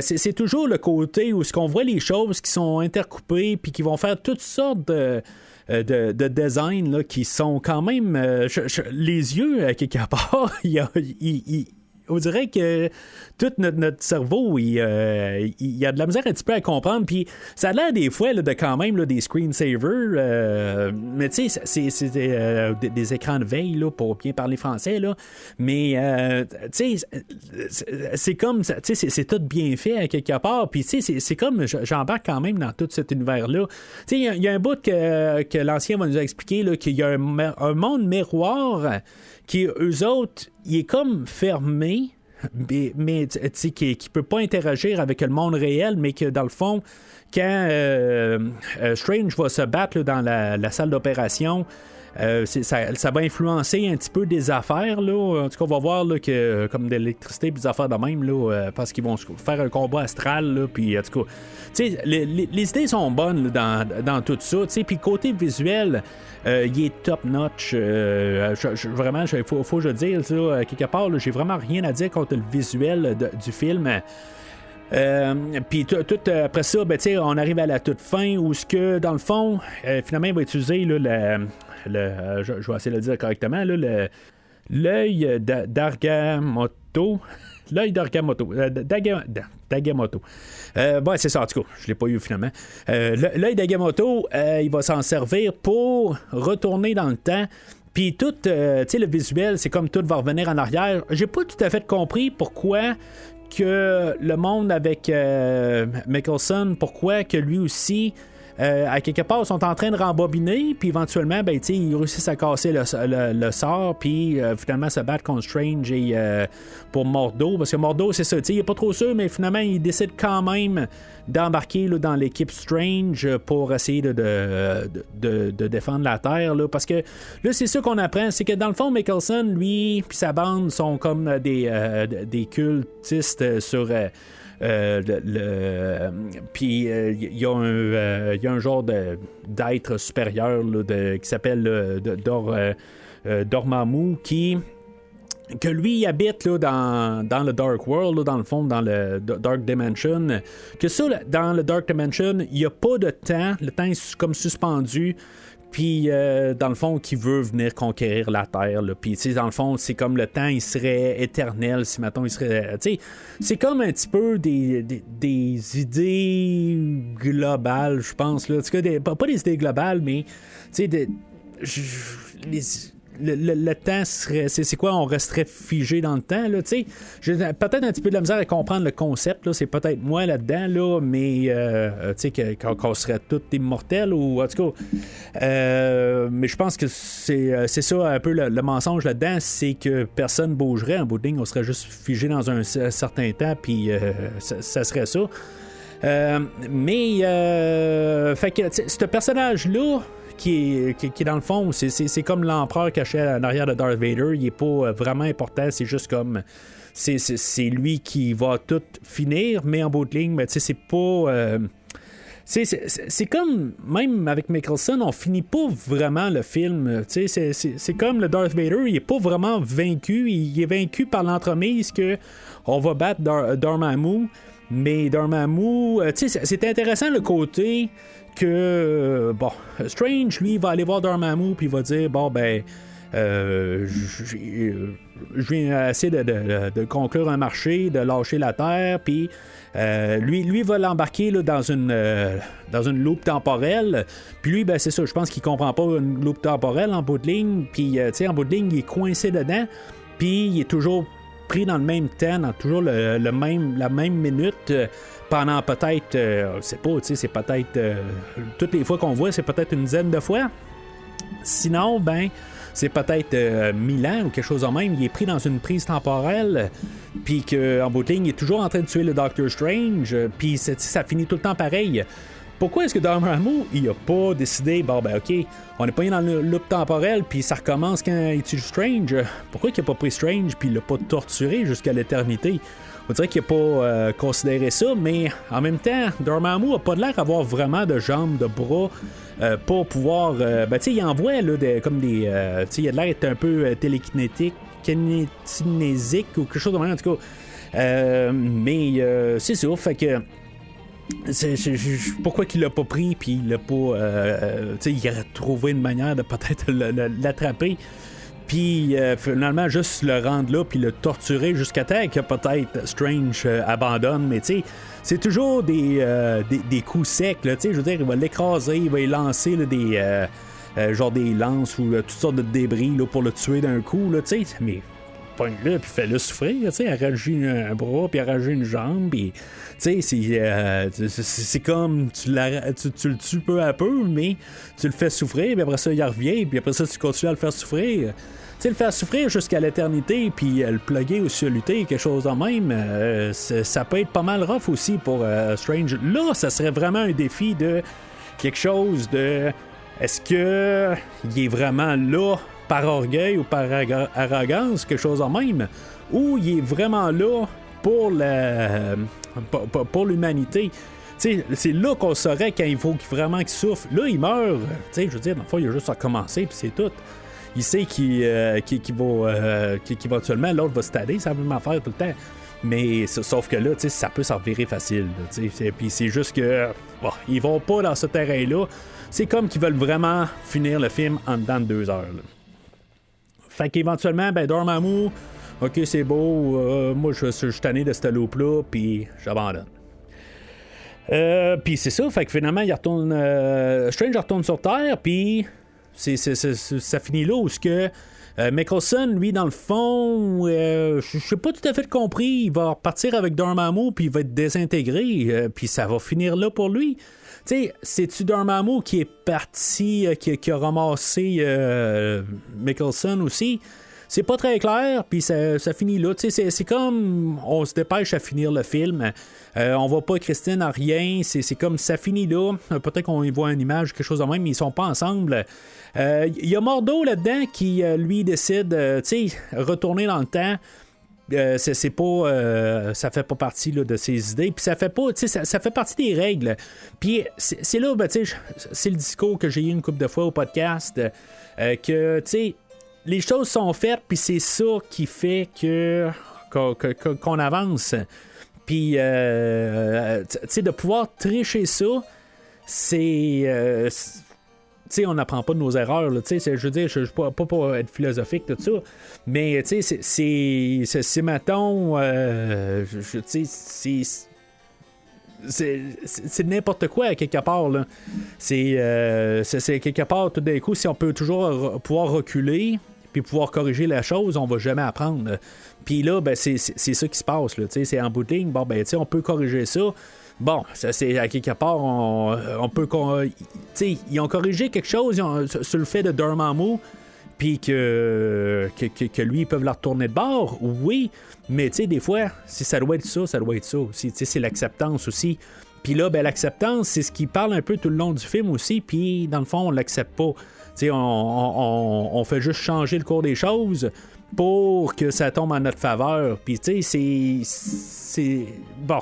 c'est toujours le côté où ce qu'on voit les choses qui sont intercoupées puis qui vont faire toutes sortes de design là, qui sont quand même les yeux quelque part on dirait que tout notre cerveau il y a de la misère un petit peu à comprendre, puis ça a l'air des fois là, de quand même là, des screensavers mais tu sais c'est des écrans de veille là, pour bien parler français là, mais tu sais c'est comme tu sais c'est tout bien fait à quelque part, puis tu sais c'est comme j'embarque quand même dans tout cet univers là. Tu sais il y a un bout que l'ancien va nous expliquer là, qu'il y a un monde miroir qui, eux autres, il est comme fermé, mais qui peut pas interagir avec le monde réel, mais que dans le fond, quand Strange va se battre là, dans la salle d'opération, ça va influencer un petit peu des affaires là. En tout cas on va voir là, que comme de l'électricité des affaires de même là, parce qu'ils vont faire un combat astral là, puis en tout cas les idées sont bonnes là, dans tout ça, puis côté visuel il est top notch, vraiment il faut que je le dise ça, quelque part là, j'ai vraiment rien à dire contre le visuel du film. Puis tout après ça, ben, on arrive à la toute fin où ce que dans le fond finalement il va utiliser là, je vais essayer de le dire correctement là, l'œil d'Agamotto. L'œil d'Agamotto. D'Agamotto. C'est ça, en tout cas, je l'ai pas eu finalement. L'œil d'Agamotto, il va s'en servir pour retourner dans le temps. Puis tout, le visuel, c'est comme tout va revenir en arrière. J'ai pas tout à fait compris pourquoi que le monde avec Mickelson, pourquoi que lui aussi à quelque part sont en train de rembobiner, puis éventuellement ben, ils réussissent à casser le sort, puis finalement se battre contre Strange et pour Mordo, parce que Mordo c'est ça, il est pas trop sûr, mais finalement il décide quand même d'embarquer là, dans l'équipe Strange pour essayer de défendre la Terre là, parce que là c'est ça qu'on apprend, c'est que dans le fond Mickelson lui puis sa bande sont comme des cultistes sur puis il y a un genre d'être supérieur là, qui s'appelle Dormammu que lui il habite là, dans le Dark World là, dans le fond dans le Dark Dimension, que ça dans le Dark Dimension il n'y a pas de temps, le temps est comme suspendu. Puis, dans le fond, qui veut venir conquérir la Terre. Puis, tu sais, dans le fond, c'est comme le temps, il serait éternel. Si, mettons, il serait... Tu sais, c'est comme un petit peu des idées globales, je pense. Là. En tout cas, pas des idées globales, mais, tu sais, le temps serait... C'est quoi? On resterait figé dans le temps, là, tu sais. J'ai peut-être un petit peu de la misère à comprendre le concept, là. C'est peut-être moi là-dedans, là, mais, tu sais, qu'on serait tous immortels, ou en tout cas... mais je pense que c'est ça un peu le mensonge là-dedans, c'est que personne bougerait. En bout de ligne, on serait juste figé dans un certain temps, puis ça serait ça. Mais, fait que, ce personnage-là, qui est dans le fond, c'est comme l'empereur caché en arrière de Darth Vader. Il est pas vraiment important, c'est juste comme c'est lui qui va tout finir, mais en bout de ligne, c'est pas c'est comme, même avec Mickelson, on finit pas vraiment le film. C'est comme le Darth Vader, il est pas vraiment vaincu, il est vaincu par l'entremise que on va battre Dormammu, mais Dormammu, c'est intéressant le côté que Strange lui va aller voir Dormammu puis il va dire je viens essayer de conclure un marché, de lâcher la Terre, puis lui va l'embarquer là, dans une loupe temporelle, puis lui c'est ça, je pense qu'il comprend pas une loupe temporelle en bout de ligne, puis en bout de ligne il est coincé dedans, puis il est toujours pris dans le même temps, dans toujours la même minute, pendant peut-être, c'est peut-être toutes les fois qu'on voit, c'est peut-être une dizaine de fois. Sinon, c'est peut-être 1000 ans ou quelque chose de même. Il est pris dans une prise temporelle, puis qu'en bout de ligne, il est toujours en train de tuer le Doctor Strange, puis ça finit tout le temps pareil. Pourquoi est-ce que Dormammu, il a pas décidé, OK, on est pas dans le loop temporel, puis ça recommence quand il tue Strange? Pourquoi il a pas pris Strange, puis il l'a pas torturé jusqu'à l'éternité? On dirait qu'il n'a pas considéré ça, mais en même temps, Dormammu n'a pas l'air d'avoir vraiment de jambes, de bras, pour pouvoir. Il envoie là, comme des. Il a l'air d'être un peu télékinétique, kinésique ou quelque chose de même, en tout cas. Mais c'est ça, fait que. Pourquoi qu'il l'a pas pris, puis il l'a pas. Il aurait trouvé une manière de peut-être l'attraper. Puis finalement, juste le rendre là, puis le torturer jusqu'à temps que peut-être Strange abandonne. Mais tu sais, c'est toujours des coups secs. Je veux dire, il va l'écraser, il va y lancer là, genre des lances ou toutes sortes de débris là, pour le tuer d'un coup. Là, mais pogne-le, puis fais-le souffrir. Arrache un bras, puis arrache une jambe. Puis, c'est comme tu le tues peu à peu, mais tu le fais souffrir, puis après ça, il revient, puis après ça, tu continues à le faire souffrir. Le faire souffrir jusqu'à l'éternité, puis le plugger ou lutter, quelque chose de même, ça peut être pas mal rough aussi pour Strange. Là, ça serait vraiment un défi de quelque chose de... Est-ce que il est vraiment là par orgueil ou par arrogance, quelque chose de même, ou il est vraiment là pour l'humanité? C'est là qu'on saurait quand il faut vraiment qu'il souffre. Là, il meurt. Je veux dire, dans le fond, il a juste à commencer, puis c'est tout. Il sait qu'il va seulement, l'autre va se taler, ça va m'en faire tout le temps. Mais sauf que là, ça peut s'en virer facile. Puis c'est juste que ils vont pas dans ce terrain-là. C'est comme qu'ils veulent vraiment finir le film en dedans de 2 heures. Là. Fait qu'éventuellement, Dormammu, ok, c'est beau, moi je suis tanné de cette loupe-là, puis j'abandonne. Puis c'est ça, fait que finalement, il retourne, Strange retourne sur Terre, puis ça finit là où ce que Mickelson, lui, dans le fond, je sais pas tout à fait compris, il va repartir avec Dormammu, puis il va être désintégré, puis ça va finir là pour lui. C'est-tu Dormammu qui est parti, qui a ramassé Mickelson aussi? C'est pas très clair, puis ça finit là. C'est comme on se dépêche à finir le film. On voit pas Christine à rien. C'est comme ça finit là. Peut-être qu'on y voit une image, quelque chose de même, mais ils sont pas ensemble. Il y a Mordo là-dedans qui, lui, décide retourner dans le temps. C'est pas ça fait pas partie là, de ses idées, puis ça fait pas, ça fait partie des règles. Puis c'est là, c'est le discours que j'ai eu une couple de fois au podcast, que les choses sont faites, puis c'est ça qui fait qu'on avance. Puis de pouvoir tricher ça, c'est on n'apprend pas de nos erreurs. Là, je veux dire, je ne suis pas pour être philosophique, tout ça. Mais c'est mettons, c'est n'importe quoi à quelque part. Là. C'est quelque part, tout d'un coup, si on peut toujours pouvoir reculer puis pouvoir corriger la chose, on va jamais apprendre. Puis là, c'est ça qui se passe. Là, c'est en bout de ligne, on peut corriger ça. Bon, ça c'est à quelque part, on peut... ils ont corrigé quelque chose sur le fait de Dormammu, puis que lui, ils peuvent la retourner de bord, oui, mais des fois, si ça doit être ça, ça doit être ça aussi. C'est l'acceptance aussi. Puis là, l'acceptance, c'est ce qui parle un peu tout le long du film aussi, puis dans le fond, on l'accepte pas. On fait juste changer le cours des choses pour que ça tombe en notre faveur. Puis c'est... Bon...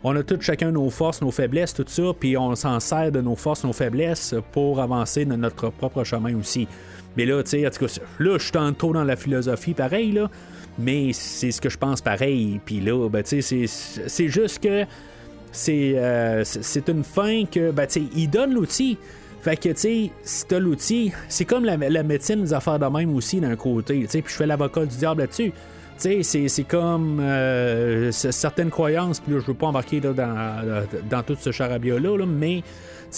On a tous chacun nos forces, nos faiblesses, tout ça, puis on s'en sert de nos forces, nos faiblesses pour avancer dans notre propre chemin aussi. Mais là, en tout cas, là, je suis trop dans la philosophie, pareil, là, mais c'est ce que je pense pareil. Puis là, c'est juste que c'est une fin que, il donne l'outil. Fait que, si t'as l'outil, c'est comme la médecine des affaires de même aussi, d'un côté, puis je fais l'avocat du diable là-dessus. C'est comme certaines croyances, puis là, je veux pas embarquer là, dans tout ce charabia-là, là, mais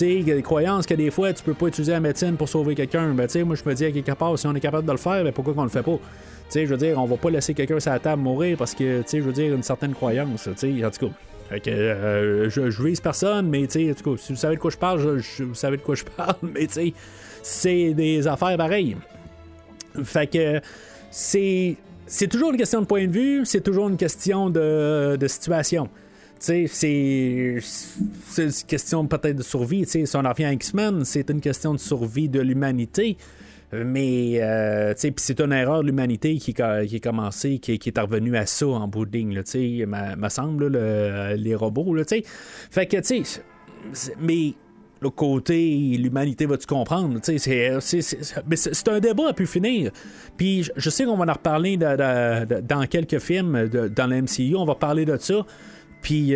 il y a des croyances que des fois, tu peux pas utiliser la médecine pour sauver quelqu'un. Moi, je me dis à quelque part, si on est capable de le faire, pourquoi qu'on le fait pas? Je veux dire, on va pas laisser quelqu'un sur la table mourir parce que, je veux dire, une certaine croyance, en tout cas. Fait que, je vise personne, mais en tout cas, si vous savez de quoi je parle, vous savez de quoi je parle, mais c'est des affaires pareilles. Fait que, c'est toujours une question de point de vue, c'est toujours une question de situation. C'est une question peut-être de survie. Si on en revient à X-Men, c'est une question de survie de l'humanité. Mais c'est une erreur de l'humanité qui est commencée, qui est revenue à ça en bout de ligne, me semble, les robots. Fait que, mais le côté l'humanité va-tu comprendre? C'est un débat à pu finir. Puis je sais qu'on va en reparler dans quelques films dans la MCU, on va parler de ça. Puis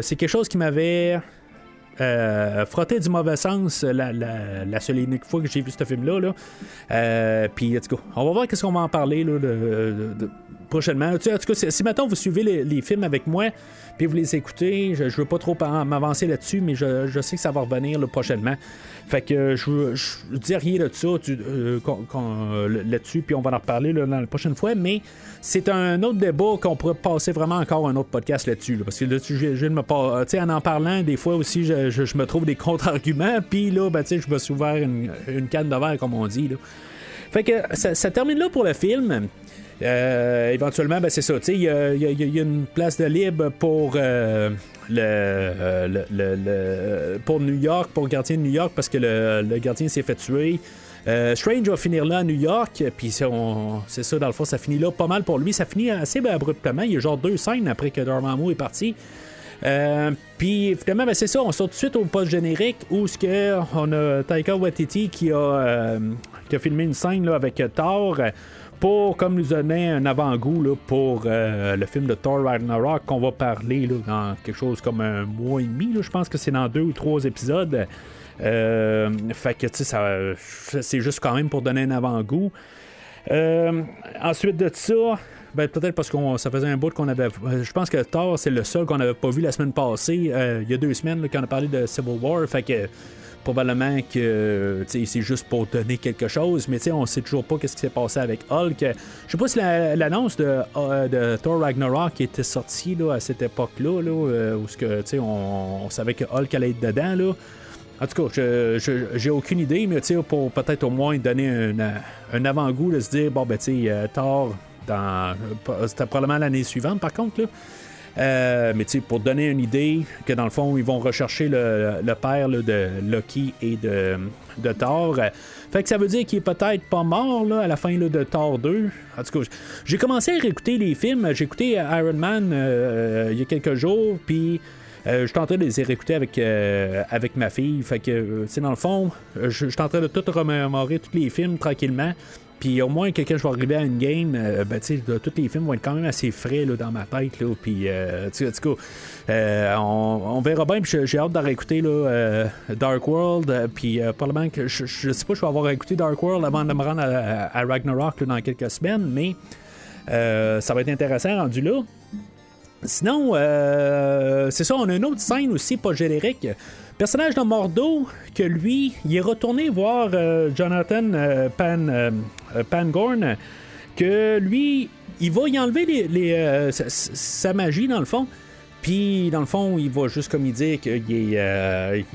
c'est quelque chose qui m'avait frotté du mauvais sens la seule et unique fois que j'ai vu ce film-là. Là. Puis en tout cas, on va voir qu'est-ce qu'on va en parler là, prochainement. En tout cas, si maintenant vous suivez les films avec moi, puis vous les écoutez, je veux pas trop m'avancer là-dessus, mais je sais que ça va revenir là, prochainement. Fait que je dis rien de ça là-dessus, puis on va en reparler là, dans la prochaine fois, mais c'est un autre débat qu'on pourrait passer vraiment encore un autre podcast là-dessus, là, parce que là-dessus, je viens de me passer, en parlant, des fois aussi, je me trouve des contre-arguments, puis là, je me suis ouvert une canne de verre, comme on dit, là. Fait que ça termine là pour le film. Éventuellement, c'est ça. Il y a une place de libre pour pour New York, pour le gardien de New York, parce que le gardien s'est fait tuer. Strange va finir là à New York, puis c'est ça, dans le fond, ça finit là pas mal pour lui. Ça finit assez abruptement. Il y a genre 2 scènes après que Dormammu est parti. Puis finalement, c'est ça, on sort tout de suite au post-générique où on a Taika Waititi qui a filmé une scène là, avec Thor pour comme nous donner un avant-goût là, pour le film de Thor Ragnarok qu'on va parler là, dans quelque chose comme un mois et demi. Là, je pense que c'est dans 2 ou 3 épisodes. Fait que tu sais, c'est juste quand même pour donner un avant-goût. Ensuite de ça, peut-être parce que ça faisait un bout qu'on avait. Je pense que Thor, c'est le seul qu'on n'avait pas vu la semaine passée. Il y a 2 semaines là, qu'on a parlé de Civil War. Fait que probablement que c'est juste pour donner quelque chose, mais on sait toujours pas qu'est-ce qui s'est passé avec Hulk. Je sais pas si l'annonce de Thor Ragnarok était sortie là, à cette époque-là, là, où on savait que Hulk allait être dedans. Là. En tout cas, j'ai aucune idée, mais pour peut-être au moins donner un avant-goût de se dire, Thor, c'était probablement l'année suivante par contre, là. Mais pour donner une idée que dans le fond ils vont rechercher le père là, de Loki et de Thor, fait que ça veut dire qu'il est peut-être pas mort là, à la fin là, de Thor 2. En tout cas, j'ai commencé à réécouter les films. J'ai écouté Iron Man il y a quelques jours, puis je suis en train de les réécouter avec ma fille. Fait que dans le fond, je suis en train de tout remémorer tous les films tranquillement. Puis au moins, quand je vais arriver à une game, tous les films vont être quand même assez frais là, dans ma tête. Là, puis, on verra bien. Puis j'ai hâte de réécouter là, Dark World. Puis probablement que je sais pas, je vais avoir écouté Dark World avant de me rendre à Ragnarok là, dans quelques semaines. Mais ça va être intéressant rendu là. Sinon, c'est ça, on a une autre scène aussi, pas générique. Personnage de Mordo, que lui, il est retourné voir Jonathan Pangorn, que lui, il va y enlever sa magie, dans le fond. Puis, dans le fond, il va juste comme il dit qu'il il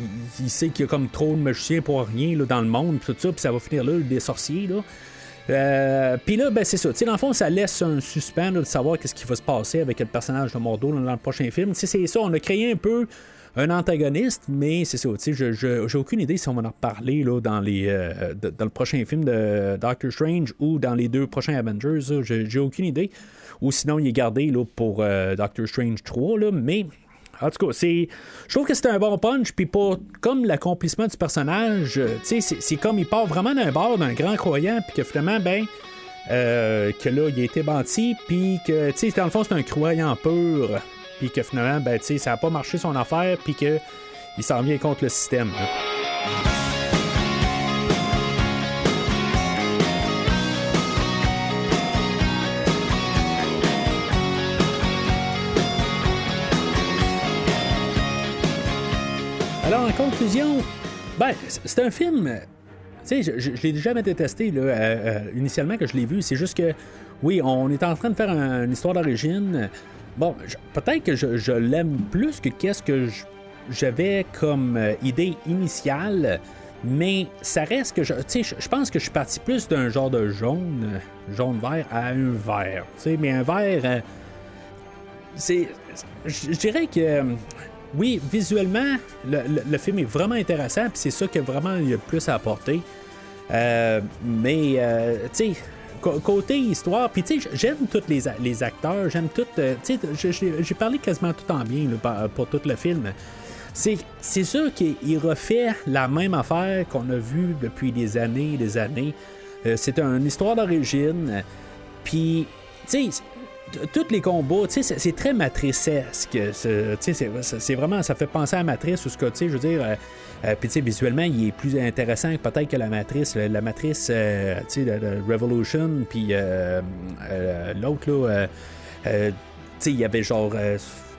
sait qu'il y a comme trop de magiciens pour rien là, dans le monde, tout ça, puis ça va finir là, des sorciers, là. Puis là, c'est ça. Dans le fond, ça laisse un suspens là, de savoir qu'est-ce qui va se passer avec le personnage de Mordo dans le prochain film. C'est ça, on a créé un peu un antagoniste, mais c'est ça. J'ai aucune idée si on va en reparler là, dans le prochain film de Doctor Strange ou dans les 2 prochains Avengers. Là, j'ai aucune idée. Ou sinon, il est gardé là, pour Doctor Strange 3. Là, mais en tout cas, je trouve que c'était un bon punch, puis pour comme l'accomplissement du personnage, c'est comme il part vraiment d'un bord, d'un grand croyant, puis que finalement, que là, il a été menti, puis que, dans le fond, c'est un croyant pur, puis que finalement, ça n'a pas marché son affaire, puis qu'il s'en vient contre le système. Là. Alors, en conclusion, c'est un film. Je l'ai jamais détesté là, initialement que je l'ai vu. C'est juste que, oui, on est en train de faire une histoire d'origine. Bon, peut-être que je l'aime plus que qu'est-ce que j'avais comme idée initiale, mais ça reste que je pense que je suis parti plus d'un genre de jaune-vert à un vert. Mais un vert, je dirais que. Oui, visuellement, le film est vraiment intéressant, puis c'est ça qui a vraiment le plus à apporter. Mais, tu sais, côté histoire, puis tu sais, j'aime tous les acteurs, j'aime tout. Tu sais, j'ai parlé quasiment tout en bien là, pour tout le film. c'est sûr qu'il refait la même affaire qu'on a vue depuis des années et des années. C'est une histoire d'origine. Puis, tu sais, tous les combats, tu sais, c'est très matricesque. C'est vraiment, ça fait penser à Matrice ou ce que, tu sais, je veux dire. Puis, tu sais, visuellement, il est plus intéressant peut-être que la Matrice. La Matrice, tu sais, de Revolution, puis l'autre, là, tu sais, il y avait genre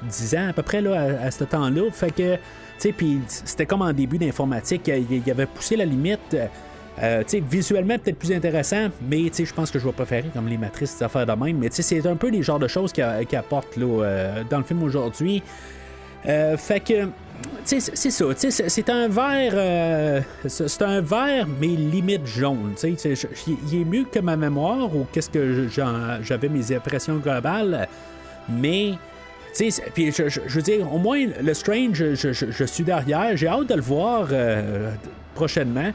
10 ans à peu près, là, à ce temps-là. Fait que, tu sais, puis c'était comme en début d'informatique. Il avait poussé la limite. Visuellement peut-être plus intéressant, mais je pense que je vais préférer comme les matrices des affaires de même. Mais c'est un peu les genres de choses qu'il apporte là, dans le film aujourd'hui. Fait que c'est ça. C'est un vert. C'est un vert, mais limite jaune. Il est mieux que ma mémoire ou qu'est-ce que j'avais mes impressions globales. Mais. Puis je veux dire, au moins le Strange, je suis derrière. J'ai hâte de le voir prochainement.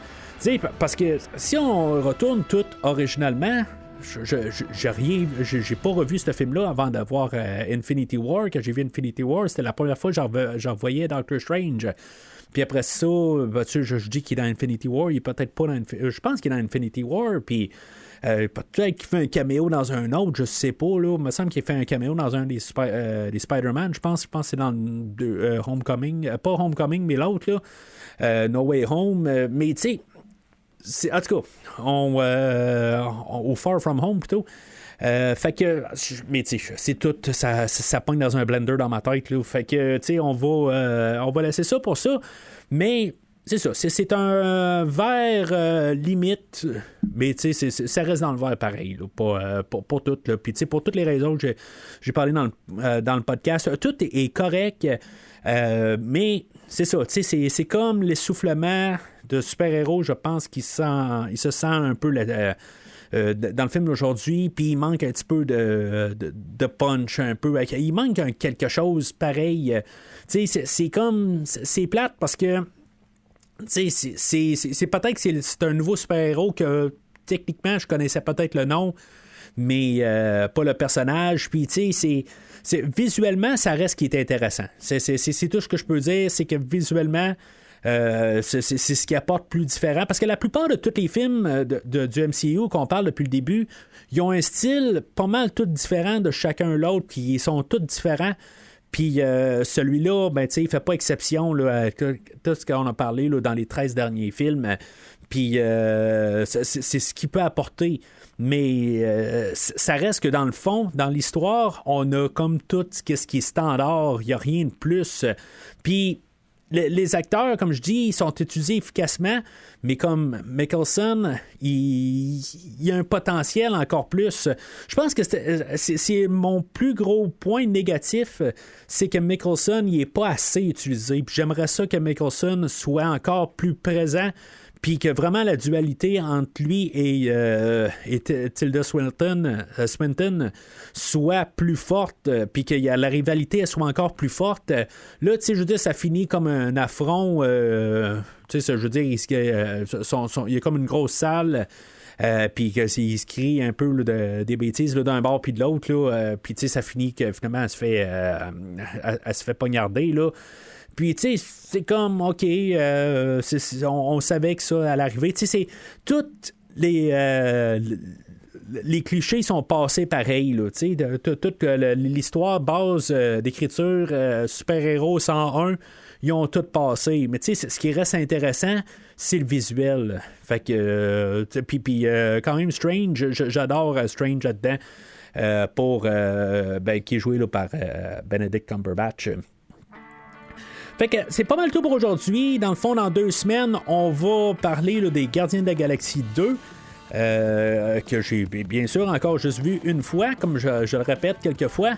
Parce que si on retourne tout originalement, j'ai pas revu ce film-là avant d'avoir Infinity War. Quand j'ai vu Infinity War, c'était la première fois que j'en voyais Doctor Strange. Puis après ça, je dis qu'il est dans Infinity War, il est peut-être pas dans je pense qu'il est dans Infinity War, puis peut-être qu'il fait un caméo dans un autre, je sais pas, là. Il me semble qu'il fait un caméo dans un des Spider-Man, je pense que c'est dans Homecoming, pas Homecoming, mais l'autre, là, No Way Home, mais tu sais, en tout cas, au Far From Home plutôt. Fait que, mais tu sais, c'est tout, ça pogne dans un blender dans ma tête, là. Fait que, tu sais, on va laisser ça pour ça. Mais c'est ça, c'est un vert limite, mais tu sais, ça reste dans le vert pareil, là, pour tout. Là. Puis tu sais, pour toutes les raisons que j'ai parlé dans le podcast, tout est correct, mais c'est ça, tu sais, c'est comme l'essoufflement de super-héros, je pense qu'il se sent un peu dans le film d'aujourd'hui, puis il manque un petit peu de punch, un peu. Il manque quelque chose pareil. Tu sais, c'est comme. C'est plate parce que. Tu sais, c'est peut-être que c'est un nouveau super-héros que techniquement je connaissais peut-être le nom, mais pas le personnage. Puis, tu sais, visuellement, ça reste qui est intéressant. C'est tout ce que je peux dire, c'est que visuellement. C'est ce qui apporte plus différent. Parce que la plupart de tous les films du MCU qu'on parle depuis le début, ils ont un style pas mal tout différent de chacun l'autre, puis ils sont tous différents. Puis celui-là, ben, tu sais, il fait pas exception là, à tout ce qu'on a parlé là, dans les 13 derniers films. Puis c'est ce qu'il peut apporter. Mais ça reste que dans le fond, dans l'histoire, on a comme tout ce qui est standard. Il n'y a rien de plus. Puis les acteurs, comme je dis, ils sont utilisés efficacement, mais comme Mickelson, il y a un potentiel encore plus. Je pense que c'est mon plus gros point négatif, c'est que Mickelson, il n'est pas assez utilisé. Puis j'aimerais ça que Mickelson soit encore plus présent, puis que vraiment la dualité entre lui et Tilda Swinton soit plus forte, puis que la rivalité soit encore plus forte. Là, tu sais, je veux dire, ça finit comme un affront. Tu sais, je veux dire, il y a comme une grosse salle. Puis qu'il se crie un peu là, des bêtises là, d'un bord puis de l'autre. Puis tu sais, ça finit que finalement, elle se fait poignarder, là. Puis, tu sais, c'est comme, OK, on savait que ça allait arriver. Tu sais, c'est toutes les clichés sont passés pareil, là, tu sais, toute l'histoire base d'écriture, super-héros 101, ils ont tout passé. Mais, tu sais, ce qui reste intéressant, c'est le visuel. Fait que, puis quand même, Strange, j'adore Strange là-dedans, qui est joué là, par Benedict Cumberbatch. Fait que c'est pas mal tout pour aujourd'hui. Dans le fond, dans 2 semaines, on va parler là, des Gardiens de la Galaxie 2. Que j'ai bien sûr encore juste vu une fois, comme je le répète quelques fois.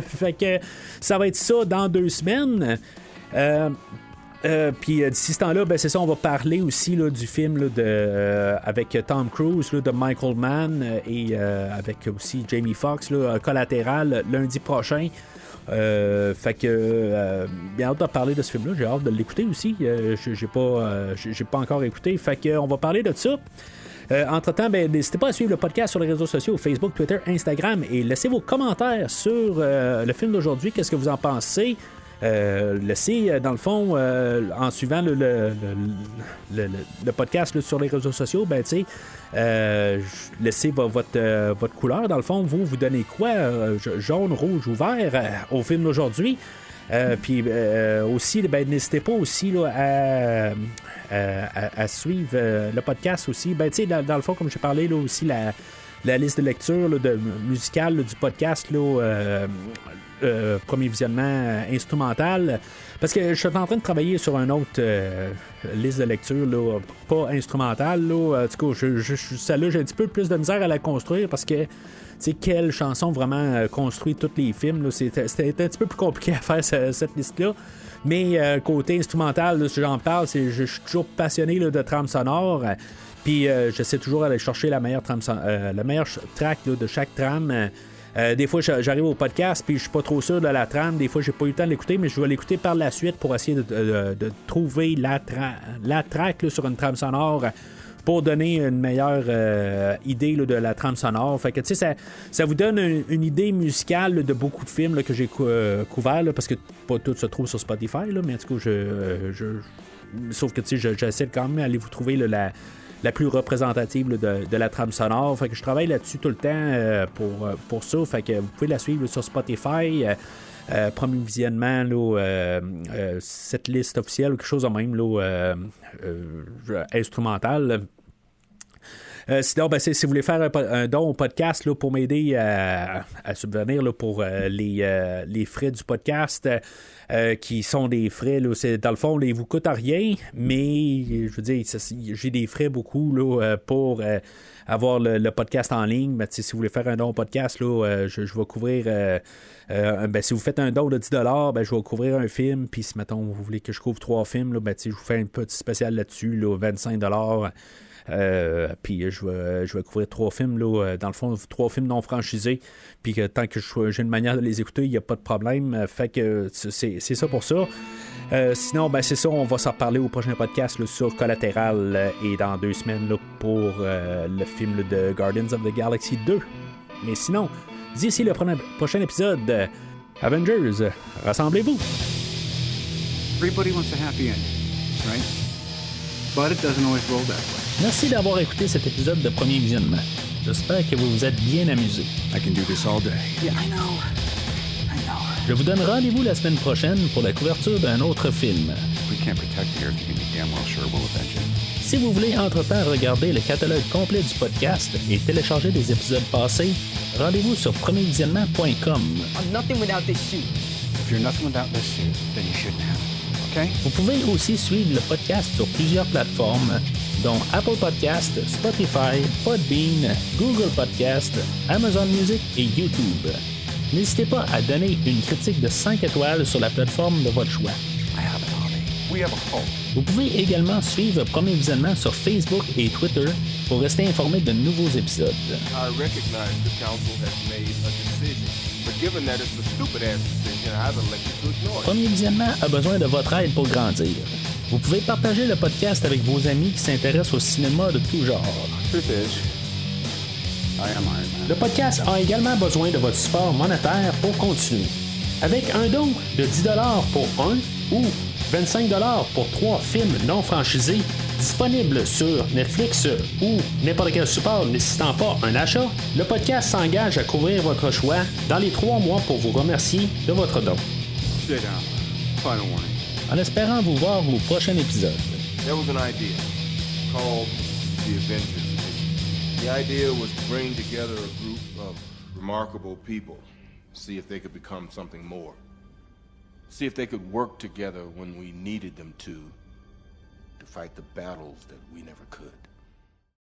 Fait que ça va être ça dans 2 semaines. Puis d'ici ce temps-là, ben, c'est ça, on va parler aussi là, du film là, avec Tom Cruise là, de Michael Mann et avec aussi Jamie Foxx, là, Collatéral, lundi prochain. Fait que bien hâte de parler de ce film-là, j'ai hâte de l'écouter aussi. J'ai pas encore écouté. Fait que on va parler de ça. Entre-temps, ben, n'hésitez pas à suivre le podcast sur les réseaux sociaux, Facebook, Twitter, Instagram, et laissez vos commentaires sur le film d'aujourd'hui. Qu'est-ce que vous en pensez? laissez, dans le fond, en suivant le podcast là, sur les réseaux sociaux, ben, tu sais, laissez votre couleur, dans le fond. Vous donnez quoi? Jaune, rouge ou vert au film d'aujourd'hui? Puis aussi, ben, n'hésitez pas aussi là, à suivre le podcast aussi. Ben, tu sais, dans le fond, comme j'ai parlé, là, aussi, la liste de lecture là, musicale là, du podcast, là, premier visionnement instrumental. Parce que je suis en train de travailler sur une autre liste de lecture, là, pas instrumentale. Là. En tout cas, celle-là, j'ai un petit peu plus de misère à la construire parce que quelle chanson vraiment construit tous les films. Là, c'était un petit peu plus compliqué à faire cette liste-là. Mais côté instrumental, là, si j'en parle, je suis toujours passionné là, de trame sonore. Puis j'essaie toujours d'aller chercher la meilleure track là, de chaque trame. Des fois, j'arrive au podcast puis je suis pas trop sûr de la trame. Des fois, j'ai pas eu le temps de l'écouter, mais je vais l'écouter par la suite pour essayer de trouver la track là, sur une trame sonore pour donner une meilleure idée là, de la trame sonore. Fait que, tu sais, ça vous donne une idée musicale là, de beaucoup de films là, que j'ai couverts, là, parce que pas tout se trouve sur Spotify, là, mais en tout cas, sauf que, tu sais, j'essaie quand même d'aller vous trouver là, la plus représentative là, de la trame sonore. Fait que je travaille là-dessus tout le temps pour ça. Fait que vous pouvez la suivre là, sur Spotify. Premier visionnement, là, cette liste officielle, quelque chose de même là, instrumental. Sinon, ben, si vous voulez faire un don au podcast là, pour m'aider à subvenir là, pour les frais du podcast, qui sont des frais, là, dans le fond, ils ne vous coûtent rien, mais je veux dire, j'ai des frais beaucoup là, pour avoir le podcast en ligne. Ben, si vous voulez faire un don au podcast, là, je vais couvrir. Ben, si vous faites un don de 10$, ben, je vais couvrir un film. Puis si, mettons, vous voulez que je couvre 3 films, là, ben, je vous fais un petit spécial là-dessus, là, 25$. Puis je vais couvrir 3 films, là, dans le fond, 3 films non franchisés. Puis que tant que j'ai une manière de les écouter, il n'y a pas de problème. Fait que c'est ça pour ça. Sinon, ben, c'est ça, on va s'en reparler au prochain podcast là, sur Collatéral et dans 2 semaines là, pour le film là, de Guardians of the Galaxy 2. Mais sinon, d'ici le prochain épisode, Avengers, rassemblez-vous! Everybody wants a happy ending, right? But it doesn't always roll that way. Merci d'avoir écouté cet épisode de Premier Visionnement. J'espère que vous vous êtes bien amusés. I can do this all day. Yeah, I know. Je vous donne rendez-vous la semaine prochaine pour la couverture d'un autre film. We can't protect the Earth, you can be damn well sure we'll avenge it. Si vous voulez entre-temps regarder le catalogue complet du podcast et télécharger des épisodes passés, rendez-vous sur premiervisionnement.com. I'm nothing without this suit. If you're nothing without this suit, then you shouldn't have it, okay? Vous pouvez aussi suivre le podcast sur plusieurs plateformes, dont Apple Podcast, Spotify, Podbean, Google Podcast, Amazon Music et YouTube. N'hésitez pas à donner une critique de 5 étoiles sur la plateforme de votre choix. I have an army. We have a home. Vous pouvez également suivre Premier Visionnement sur Facebook et Twitter pour rester informé de nouveaux épisodes. I recognize the council has made a decision, but given that it's a stupid-ass decision, I've elected to ignore it. Premier Visionnement a besoin de votre aide pour grandir. Vous pouvez partager le podcast avec vos amis qui s'intéressent au cinéma de tout genre. Truth is, I am Iron Man. Le podcast a également besoin de votre support monétaire pour continuer. Avec un don de 10$ pour un ou 25$ pour 3 films non franchisés disponibles sur Netflix ou n'importe quel support nécessitant pas un achat, le podcast s'engage à couvrir votre choix dans les 3 mois pour vous remercier de votre don. Sit down. Final warning. En espérant vous voir au prochain épisode. There was an idea called the Avengers. The idea was to bring together a group of remarkable people, see if they could become something more. See if they could work together when we needed them to fight the battles that we never could.